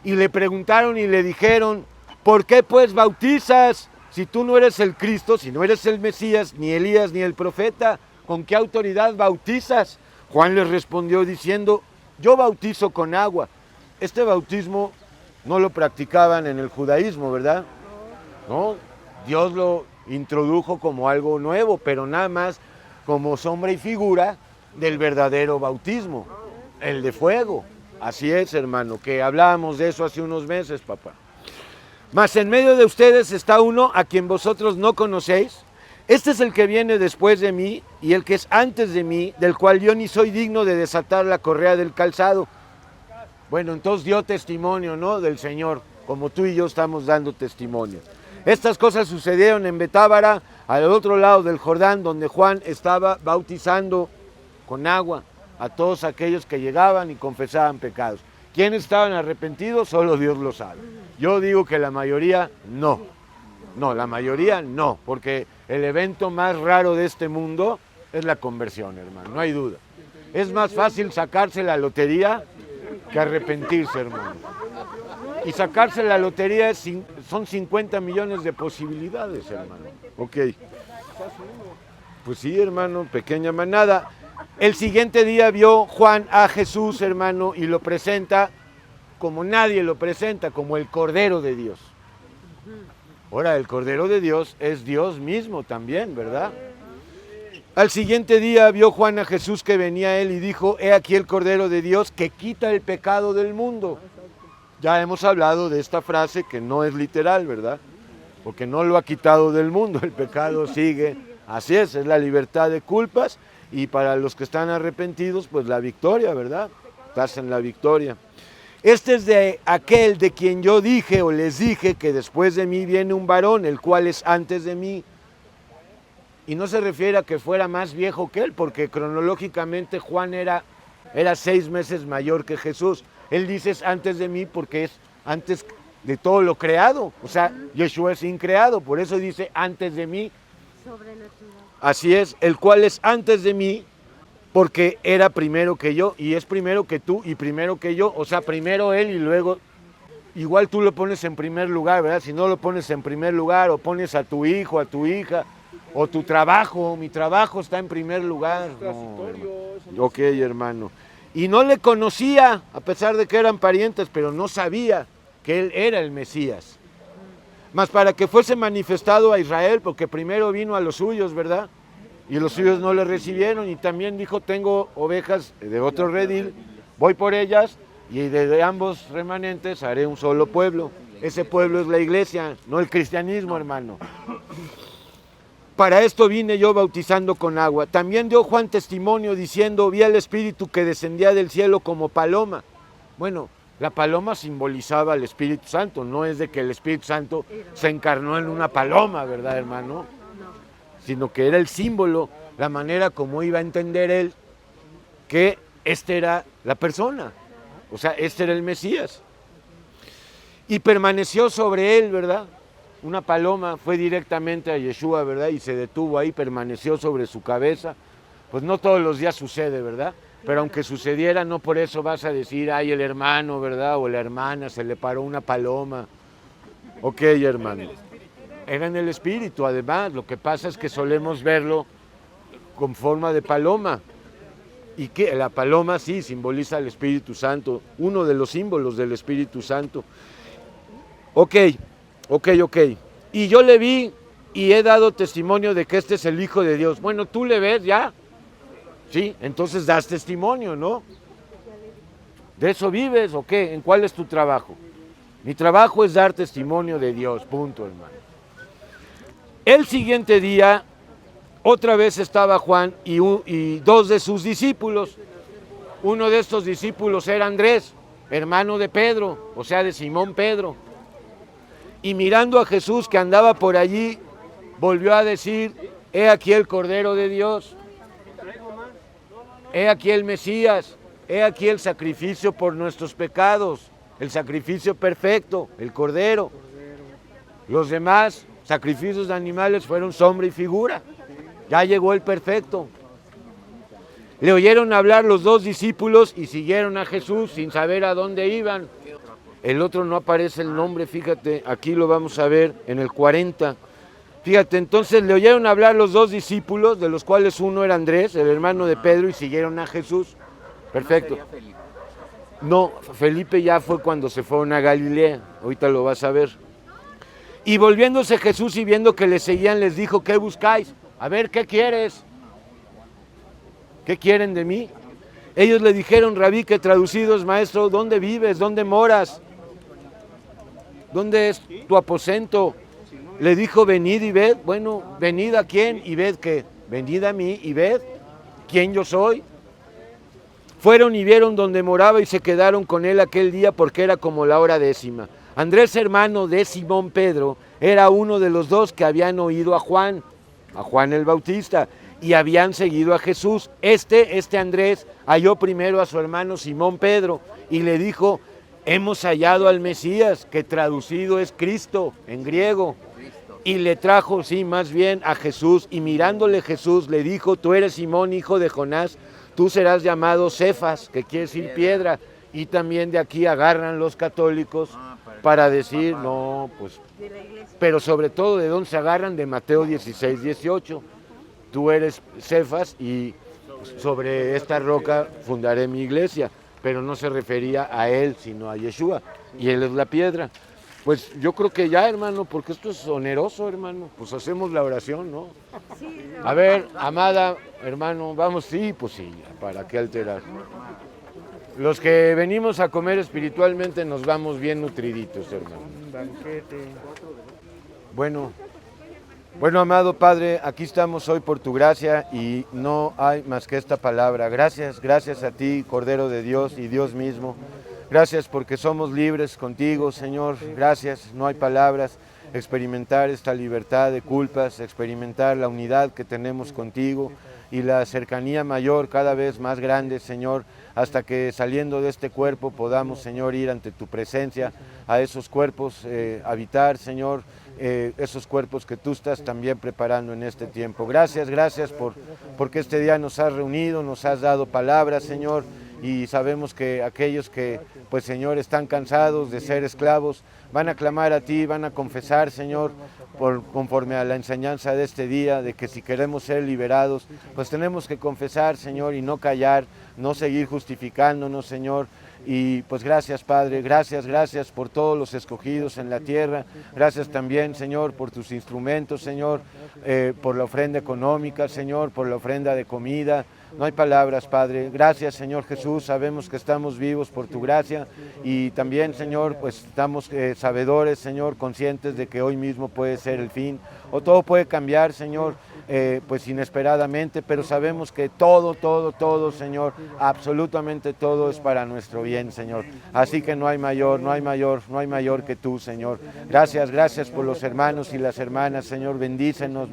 Y le preguntaron y le dijeron, ¿por qué pues bautizas? Si tú no eres el Cristo, si no eres el Mesías, ni Elías, ni el profeta, ¿con qué autoridad bautizas? Juan les respondió diciendo, yo bautizo con agua. Este bautismo no lo practicaban en el judaísmo, ¿verdad? No, Dios lo introdujo como algo nuevo, pero nada más como sombra y figura del verdadero bautismo, el de fuego. Así es, hermano, que hablábamos de eso hace unos meses, papá. Mas en medio de ustedes está uno a quien vosotros no conocéis. Este es el que viene después de mí y el que es antes de mí, del cual yo ni soy digno de desatar la correa del calzado. Bueno, entonces dio testimonio, ¿no?, del Señor, como tú y yo estamos dando testimonio. Estas cosas sucedieron en Betábara, al otro lado del Jordán, donde Juan estaba bautizando con agua a todos aquellos que llegaban y confesaban pecados. ¿Quiénes estaban arrepentidos? Solo Dios lo sabe. Yo digo que la mayoría no. No, la mayoría no, porque el evento más raro de este mundo es la conversión, hermano, no hay duda. Es más fácil sacarse la lotería que arrepentirse, hermano. Y sacarse la lotería son 50 millones de posibilidades, hermano. Ok. Pues sí, hermano, pequeña manada. El siguiente día vio Juan a Jesús, hermano, y lo presenta como nadie lo presenta, como el Cordero de Dios. Ahora, el Cordero de Dios es Dios mismo también, ¿verdad? Al siguiente día vio Juan a Jesús que venía a él y dijo, he aquí el Cordero de Dios que quita el pecado del mundo. Ya hemos hablado de esta frase que no es literal, ¿verdad? Porque no lo ha quitado del mundo, el pecado sigue. Así es la libertad de culpas y para los que están arrepentidos, pues la victoria, ¿verdad? Estás en la victoria. Este es de aquel de quien yo dije o les dije que después de mí viene un varón, el cual es antes de mí. Y no se refiere a que fuera más viejo que él, porque cronológicamente Juan era 6 meses mayor que Jesús. Él dice es antes de mí porque es antes de todo lo creado. O sea, Yeshua es increado, por eso dice antes de mí. Así es, el cual es antes de mí, porque era primero que yo, y es primero que tú, y primero que yo, o sea, primero él y luego, igual tú lo pones en primer lugar, ¿verdad? Si no lo pones en primer lugar, o pones a tu hijo, a tu hija, o tu trabajo, mi trabajo está en primer lugar. No, ok, hermano. Y no le conocía, a pesar de que eran parientes, pero no sabía que él era el Mesías. Mas para que fuese manifestado a Israel, porque primero vino a los suyos, ¿verdad? Y los suyos no le recibieron, y también dijo, tengo ovejas de otro redil, voy por ellas, y de ambos remanentes haré un solo pueblo. Ese pueblo es la iglesia, no el cristianismo, hermano. Para esto vine yo bautizando con agua. También dio Juan testimonio diciendo, vi al Espíritu que descendía del cielo como paloma. Bueno, La paloma simbolizaba al Espíritu Santo, no es de que el Espíritu Santo se encarnó en una paloma, ¿verdad, hermano? Sino que era el símbolo, la manera como iba a entender él que este era la persona, o sea, este era el Mesías. Y permaneció sobre él, ¿verdad? Una paloma fue directamente a Yeshua, ¿verdad? Y se detuvo ahí, permaneció sobre su cabeza. Pues no todos los días sucede, ¿verdad? Pero aunque sucediera, no por eso vas a decir, ay, el hermano, ¿verdad? O la hermana, se le paró una paloma. Ok, hermano. Era en el espíritu, además. Lo que pasa es que solemos verlo con forma de paloma. Y que la paloma sí simboliza al Espíritu Santo, uno de los símbolos del Espíritu Santo. Ok. Y yo le vi y he dado testimonio de que este es el Hijo de Dios. Bueno, tú le ves ya. Sí, entonces das testimonio, ¿no? ¿De eso vives o qué? ¿En cuál es tu trabajo? Mi trabajo es dar testimonio de Dios, punto, hermano. El siguiente día, otra vez estaba Juan y dos de sus discípulos. Uno de estos discípulos era Andrés, hermano de Pedro, o sea, de Simón Pedro. Y mirando a Jesús que andaba por allí, volvió a decir, he aquí el Cordero de Dios. He aquí el Mesías, he aquí el sacrificio por nuestros pecados, el sacrificio perfecto, el Cordero. Los demás sacrificios de animales fueron sombra y figura. Ya llegó el perfecto. Le oyeron hablar los dos discípulos y siguieron a Jesús sin saber a dónde iban. El otro no aparece el nombre, fíjate, aquí lo vamos a ver en el 40. Fíjate, entonces le oyeron hablar los dos discípulos, de los cuales uno era Andrés, el hermano de Pedro, y siguieron a Jesús. Perfecto. No, Felipe ya fue cuando se fueron a Galilea, ahorita lo vas a ver. Y volviéndose Jesús y viendo que le seguían, les dijo, ¿qué buscáis? A ver, ¿qué quieres? ¿Qué quieren de mí? Ellos le dijeron, Rabí, que traducidos, maestro, ¿dónde vives? ¿Dónde moras? ¿Dónde es tu aposento? Le dijo, venid y ved. Bueno, venid a quién y ved qué. Venid a mí y ved quién yo soy. Fueron y vieron donde moraba y se quedaron con él aquel día porque era como la hora 10. Andrés, hermano de Simón Pedro, era uno de los dos que habían oído a Juan el Bautista, y habían seguido a Jesús. Este Andrés halló primero a su hermano Simón Pedro y le dijo, hemos hallado al Mesías, que traducido es Cristo en griego. Y le trajo, sí, más bien a Jesús, y mirándole Jesús le dijo, tú eres Simón, hijo de Jonás, tú serás llamado Cefas, que quiere decir piedra. Y también de aquí agarran los católicos para decir, no, pues, pero sobre todo de dónde se agarran, de Mateo 16, 18. Tú eres Cefas y sobre esta roca fundaré mi iglesia, pero no se refería a él, sino a Yeshua, y él es la piedra. Pues yo creo que ya, hermano, porque esto es oneroso, hermano, pues hacemos la oración, ¿no? A ver, amada, hermano, vamos, sí, pues sí, ¿para qué alterar? Los que venimos a comer espiritualmente nos vamos bien nutriditos, hermano. Bueno, amado Padre, aquí estamos hoy por tu gracia y no hay más que esta palabra. Gracias a ti, Cordero de Dios y Dios mismo. Gracias porque somos libres contigo, Señor. Gracias, no hay palabras. Experimentar esta libertad de culpas, experimentar la unidad que tenemos contigo y la cercanía mayor, cada vez más grande, Señor, hasta que saliendo de este cuerpo podamos, Señor, ir ante tu presencia, a esos cuerpos, habitar, Señor, esos cuerpos que tú estás también preparando en este tiempo. Gracias porque este día nos has reunido, nos has dado palabras, Señor, y sabemos que aquellos que, pues, Señor, están cansados de ser esclavos, van a clamar a ti, van a confesar, Señor, conforme a la enseñanza de este día, de que si queremos ser liberados, pues tenemos que confesar, Señor, y no callar, no seguir justificándonos, Señor. Y pues gracias, Padre, gracias por todos los escogidos en la tierra. Gracias también, Señor, por tus instrumentos, Señor, por la ofrenda económica, Señor, por la ofrenda de comida. No hay palabras, Padre. Gracias, Señor Jesús. Sabemos que estamos vivos por tu gracia y también, Señor, pues estamos sabedores, Señor, conscientes de que hoy mismo puede ser el fin. o todo puede cambiar, Señor, pues inesperadamente, pero sabemos que todo, Señor, absolutamente todo es para nuestro bien, Señor. Así que no hay mayor que tú, Señor. Gracias por los hermanos y las hermanas, Señor. Bendícenos,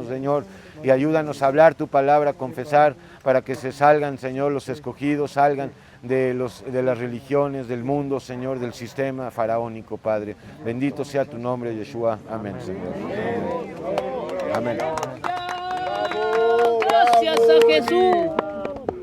Señor, y ayúdanos a hablar tu palabra, a confesar, para que se salgan, Señor, los escogidos, salgan de las religiones, del mundo, Señor, del sistema faraónico, Padre. Bendito sea tu nombre, Yeshua. Amén, Señor. Amén. Gracias a Jesús.